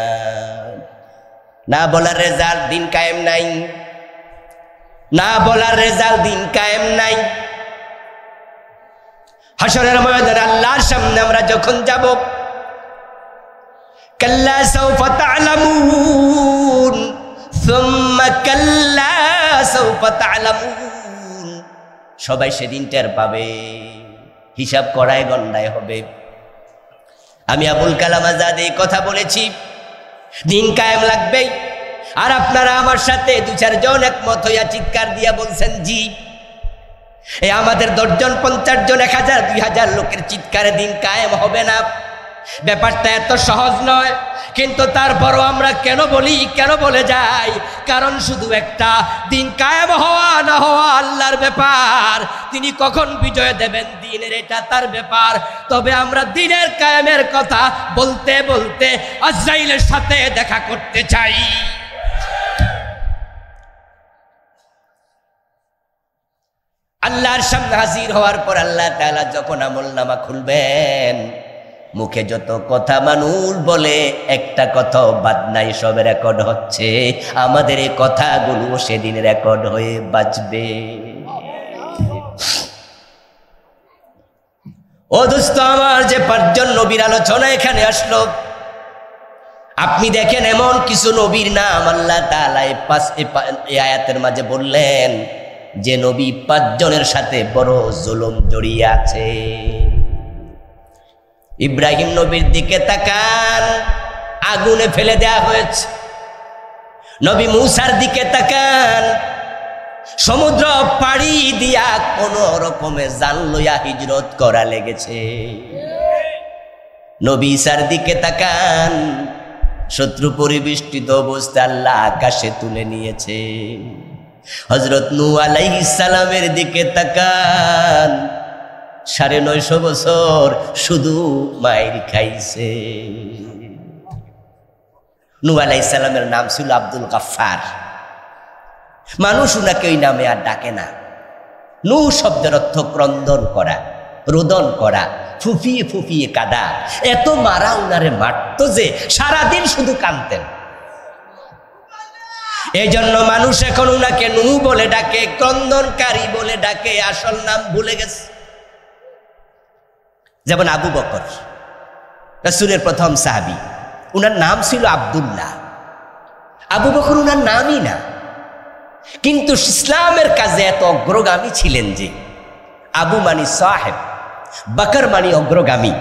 না বলার রেজাল্ট দিন কায়েম নাই, না বলার রেজাল্ট দিন কায়েম নাই। হাসরের ময়দানে আল্লাহর সামনে আমরা যখন যাব, কাল্লা সাউফা তা'লামুন সুম্মা কাল্লা সাউফা তা'লামুন, সবাই সেদিন টের পাবে, হিসাব করায় গন্ডায় হবে। আমি আবুল কালাম আজাদ এই কথা বলেছি, দিন কায়েম লাগবে। আর আপনারা আমার সাথে 2-4 জন একমত হইয়া চিৎকার দিয়া বলছেন জি। এই আমাদের 10 জন 50 জন 1000 2000 লোকের চিৎকারে দিন কায়েম হবে না। ব্যাপারটা এত সহজ নয়, কিন্তু তারপরও আমরা কেন বলি, কেন বলে যাই? কারণ শুধু একটা, দিন কায়েম হওয়া না হওয়া আল্লাহর ব্যাপার, তিনি কখন বিজয় দেবেন দিনের, এটা তার ব্যাপার। তবে আমরা দিনের কায়েমের কথা বলতে বলতে আজরাইলের সাথে দেখা করতে চাই। আল্লাহর সামনে হাজির হওয়ার পর আল্লাহ তাআলা যখন আমলনামা খুলবেন, মুখে যত কথা মানুষ বলে একটা কথাও বাদ নাই, সব রেকর্ড হচ্ছে। আমাদের এই কথাগুলো সেদিন রেকর্ড হয়ে বাঁচবে। ও দোস্ত আমার, যে 5 জন নবীর আলোচনা এখানে আসলো, আপনি দেখেন এমন কিছু নবীর নাম আল্লাহ তাআলা এই আয়াতের মাঝে বললেন, যে নবী 5 জনের সাথে বড় জুলুম জড়িয়ে আছে। ইব্রাহিম নবীর দিকে তাকান, আগুনে ফেলে দেয়া হয়েছে। নবী মূসার দিকে তাকান, সমুদ্র পাড়ি দিয়া কোন রকমে জান লইয়া হিজরত করা লেগেছে। নবী ঈসার দিকে তাকান, শত্রু পরিবেষ্টিত অবস্থায় আল্লাহ আকাশে তুলে নিয়েছে। হযরত নূহ আলাইহিস সালামের দিকে তাকান, 950 বছর শুধু মাইর খাইছে। নূহ আলাইহিস সালামের নাম ছিল আব্দুল গাফফার। মানুষ উনাকে ওই নামে আর ডাকে না। নূহ শব্দের অর্থ ক্রন্দন করা, রোদন করা, ফুফিয়ে ফুফিয়ে কাঁদা। এত মারা উনারে মারত যে সারাদিন শুধু কাঁদতেন। এই জন্য মানুষ এখন উনাকে নূহ বলে ডাকে, ক্রন্দনকারী বলে ডাকে, আসল নাম ভুলে গেছে। যেমন আবু বকর, রাসূলের প্রথম সাহাবী, উনার নাম ছিল আব্দুল্লাহ। আবু বকর উনার নামই না, কিন্তু ইসলামের কাজে এত অগ্রগামী ছিলেন যে আবু মানি সাহেব, বকর মানি অগ্রগামী।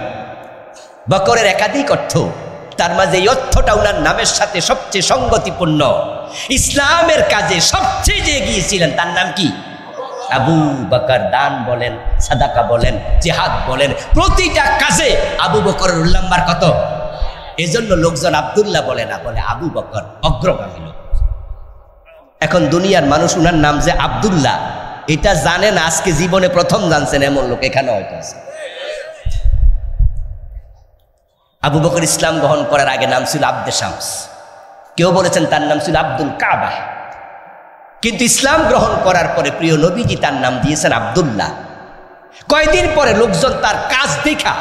বকরের একাধিক অর্থ, তার মাঝে এই অর্থটা উনার নামের সাথে সবচেয়ে সঙ্গতিপূর্ণ। ইসলামের কাজে সবচেয়ে যে এগিয়েছিলেন তার নাম কি? আবু বকর। দান বলেন, সাদাকা বলেন, জিহাদ বলেন, প্রতিটা কাজে আবু বকরের রোল নাম্বার কত? এজন্য লোকজন আব্দুল্লাহ বলে না, বলে আবু বকর, অগ্রগামী লোক। এখন দুনিয়ার মানুষ উনার নাম যে আব্দুল্লাহ এটা জানে না, আজকে জীবনে প্রথম জানছেন এমন লোক এখানে হয়তো আছে। আবু বকর ইসলাম গ্রহণ করার আগে নাম ছিল আব্দে শামস, কেউ বলেছেন তার নাম ছিল আব্দুল কাবা। কিন্তু ইসলাম গ্রহণ করার পরে প্রিয় নবীজি তার নাম দিয়েছেন আব্দুল্লাহ। কয়দিন পরে লোকজন তার কাজ দেখা,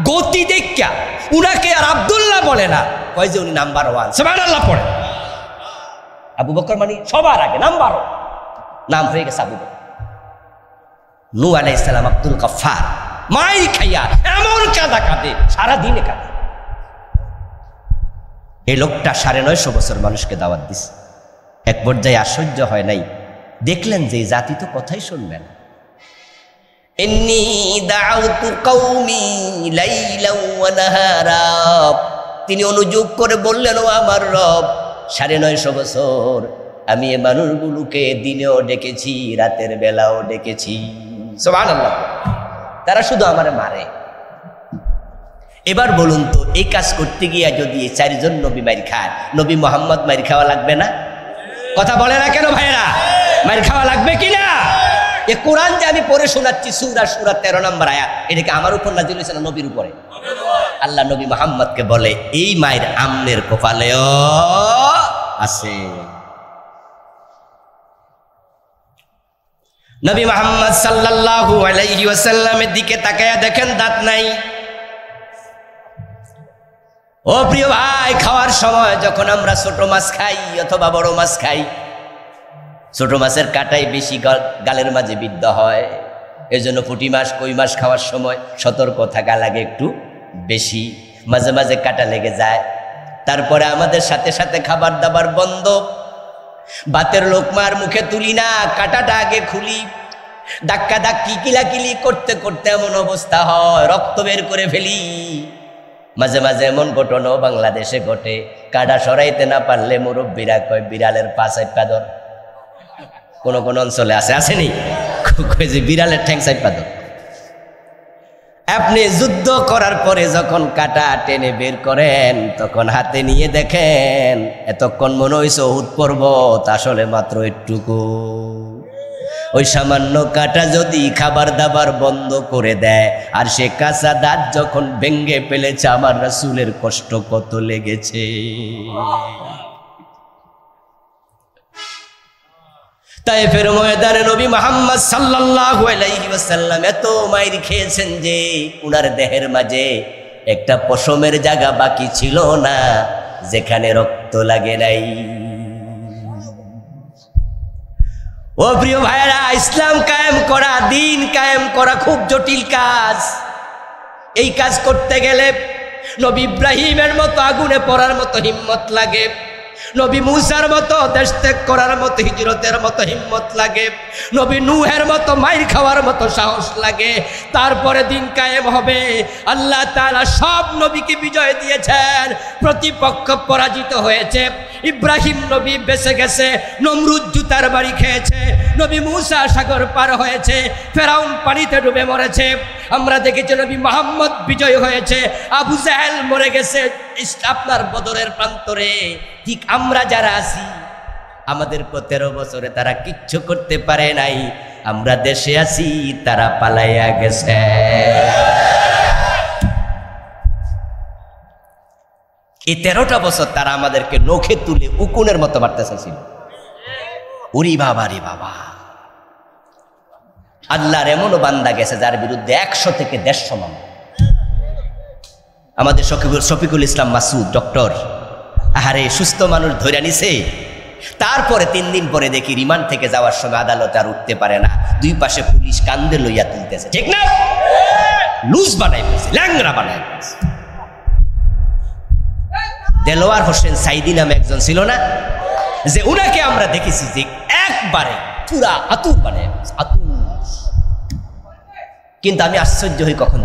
গতি দেখা উনাকে আর আব্দুল্লাহ বলে না, কয় যে উনি নাম্বার 1। সুবহানাল্লাহ পড়ে। আবু বকর মানে সবার আগে নাম্বার 1, নাম হয়ে গেছে আবু বকর। নূহ আলাইহিস সালাম আব্দুল গফফার মাই খাইয়া এমন কাঁদা কাঁদে, সারাদিনে কাঁদে। এই লোকটা 950 বছর মানুষকে দাওয়াত দিছে। এক পর্যায়ে আশ্চর্য হয় নাই, দেখলেন যে জাতি তো কথাই শুনবে না। ইন্নী দাউতু কওমি লাইলাও ওয়া নাহারা, তিনি অনুযোগ করে বললেন, ও আমার রব, 950 বছর আমি এই মানুষগুলোকে দিনেও ডেকেছি, রাতের বেলাও ডেকেছি। সুবহানাল্লাহ। তারা শুধু আমারে মারে। এবার বলুন তো, এই কাজ করতে গিয়া যদি 4 জন নবী মাইর খায়, নবী মোহাম্মদ মাইর খাওয়া লাগবে না? কথা বলে না কেন ভাইরা? মাইর খাওয়া লাগবে কিনা? এই কোরআন যে আমি পড়ে শোনাচ্ছি, সূরা 13 নম্বর আয়াত, এটা কি আমার উপর নাযিল হয়েছে না নবীর উপরে? আল্লাহ নবী মুহাম্মদকে বলে, এই মায়ের আমনের কপালেও আছে। নবী মুহাম্মদ সাল্লাল্লাহু আলাইহি ওয়াসাল্লামের দিকে তাকায়া দেখেন দাঁত নাই। ও প্রিয় ভাই, খাওয়ার সময় যখন আমরা ছোট মাছ খাই অথবা বড় মাছ খাই, ছোট মাছের কাঁটাই বেশি গালের মাঝে বিদ্ধ হয়। এজন্য পুঁটি মাছ, কই মাছ খাওয়ার সময় সতর্ক থাকা লাগে একটু বেশি, মাঝে মাঝে কাঁটা লেগে যায়। তারপরে আমাদের সাথে সাথে খাবার দাবার বন্ধ, ভাতের লোকমার মুখে তুলি না, কাঁটাটা আগে খুলি, ধাক্কা ধাক্কি কিলাকিলি করতে করতে এমন অবস্থা হয় রক্ত বের করে ফেলি। মাঝে মাঝে এমন ঘটনাও বাংলাদেশে ঘটে, কাঁটা সরাইতে না পারলে মুরব্বীরা কয় বিড়ালের পা চাইপা ধর। কোন কোন অঞ্চলে আসেনি, যে বিড়ালের ঠ্যাং চাইপা ধর। আপনি যুদ্ধ করার পরে যখন কাঁটা টেনে বের করেন, তখন হাতে নিয়ে দেখেন এতক্ষণ মনে হয়েছে উহুদ পর্বত, আসলে মাত্র একটুকু। ওই সামান্য কাঁটা যদি খাবার দাবার বন্ধ করে দেয়, আর সে কাঁচা দাঁত যখন ভেঙ্গে ফেলেছে, আমার রাসূলের কষ্ট কত লেগেছে। তায়েফের ময়দানে নবী মুহাম্মদ সাল্লাল্লাহু আলাইহি ওয়াসাল্লাম এত মাইর খেয়েছেন যে উনার দেহের মাঝে একটা পশমের জায়গা বাকি ছিল না যেখানে রক্ত লাগে নাই। ও প্রিয় ভাইরা, ইসলাম কায়েম করা, দিন কায়েম করা খুব জটিল কাজ। এই কাজ করতে গেলে নবী ইব্রাহিমের মতো আগুনে পড়ার মতো হিম্মত লাগে, নবী মুসার মতো দেশ ত্যাগ করার মতো, হিজরতের মতো হিম্মত লাগে, নবী নূহের মতো মাইর খাওয়ার মতো সাহস লাগে। তারপরে দিন কায়েম হবে। আল্লাহ তাআলা সব নবীকে বিজয় দিয়েছেন, প্রতিপক্ষ পরাজিত হয়েছে। ইব্রাহিম নবী বেঁচে গেছে, নমরুদ জুতার বাড়ি খেয়েছে, নবী মুসা সাগর পার হয়েছে, ফেরাউন পানিতে ডুবে মরেছে। আমরা দেখেছি নবী মুহাম্মদ বিজয় হয়েছে, আবু জাহেল মরে গেছে আপনার বদরের প্রান্তরে। ঠিক আমরা যারা আছি, আমাদের 13 বছরে তারা কিচ্ছু করতে পারে নাই। আমরা দেশে আছি, তারা পালাইয়া গেছে। এই 13টা বছর তারা আমাদেরকে নখে তুলে উকুনের মতো মারতে চাইছিল। উরি বাবা রে বাবা, আল্লাহর এমনও বান্দা গেছে যার বিরুদ্ধে 100 থেকে 150 মামলা। আমাদের শফিকুল ইসলাম মাসুদ ডক্টর, আহারে সুস্থ মানুষ ধরে নিছে। তারপরে 3 দিন পরে দেখি রিমান্ড থেকে যাওয়ার সময় আদালতে আর উঠতে পারে না, 2 পাশে পুলিশ কান্দে লইয়া তুলতেছে, ঠিক না? লুজ বানাই ফেলছে, ল্যাংরা বানাই ফেলছে। দেলোয়ার হোসেন সাইদি নামে একজন ছিল না, যে উনাকে আমরা দেখেছি যে একবারে পুরা আতুর বানায়, আতুর। কিন্তু আমি আশ্চর্য হই কখন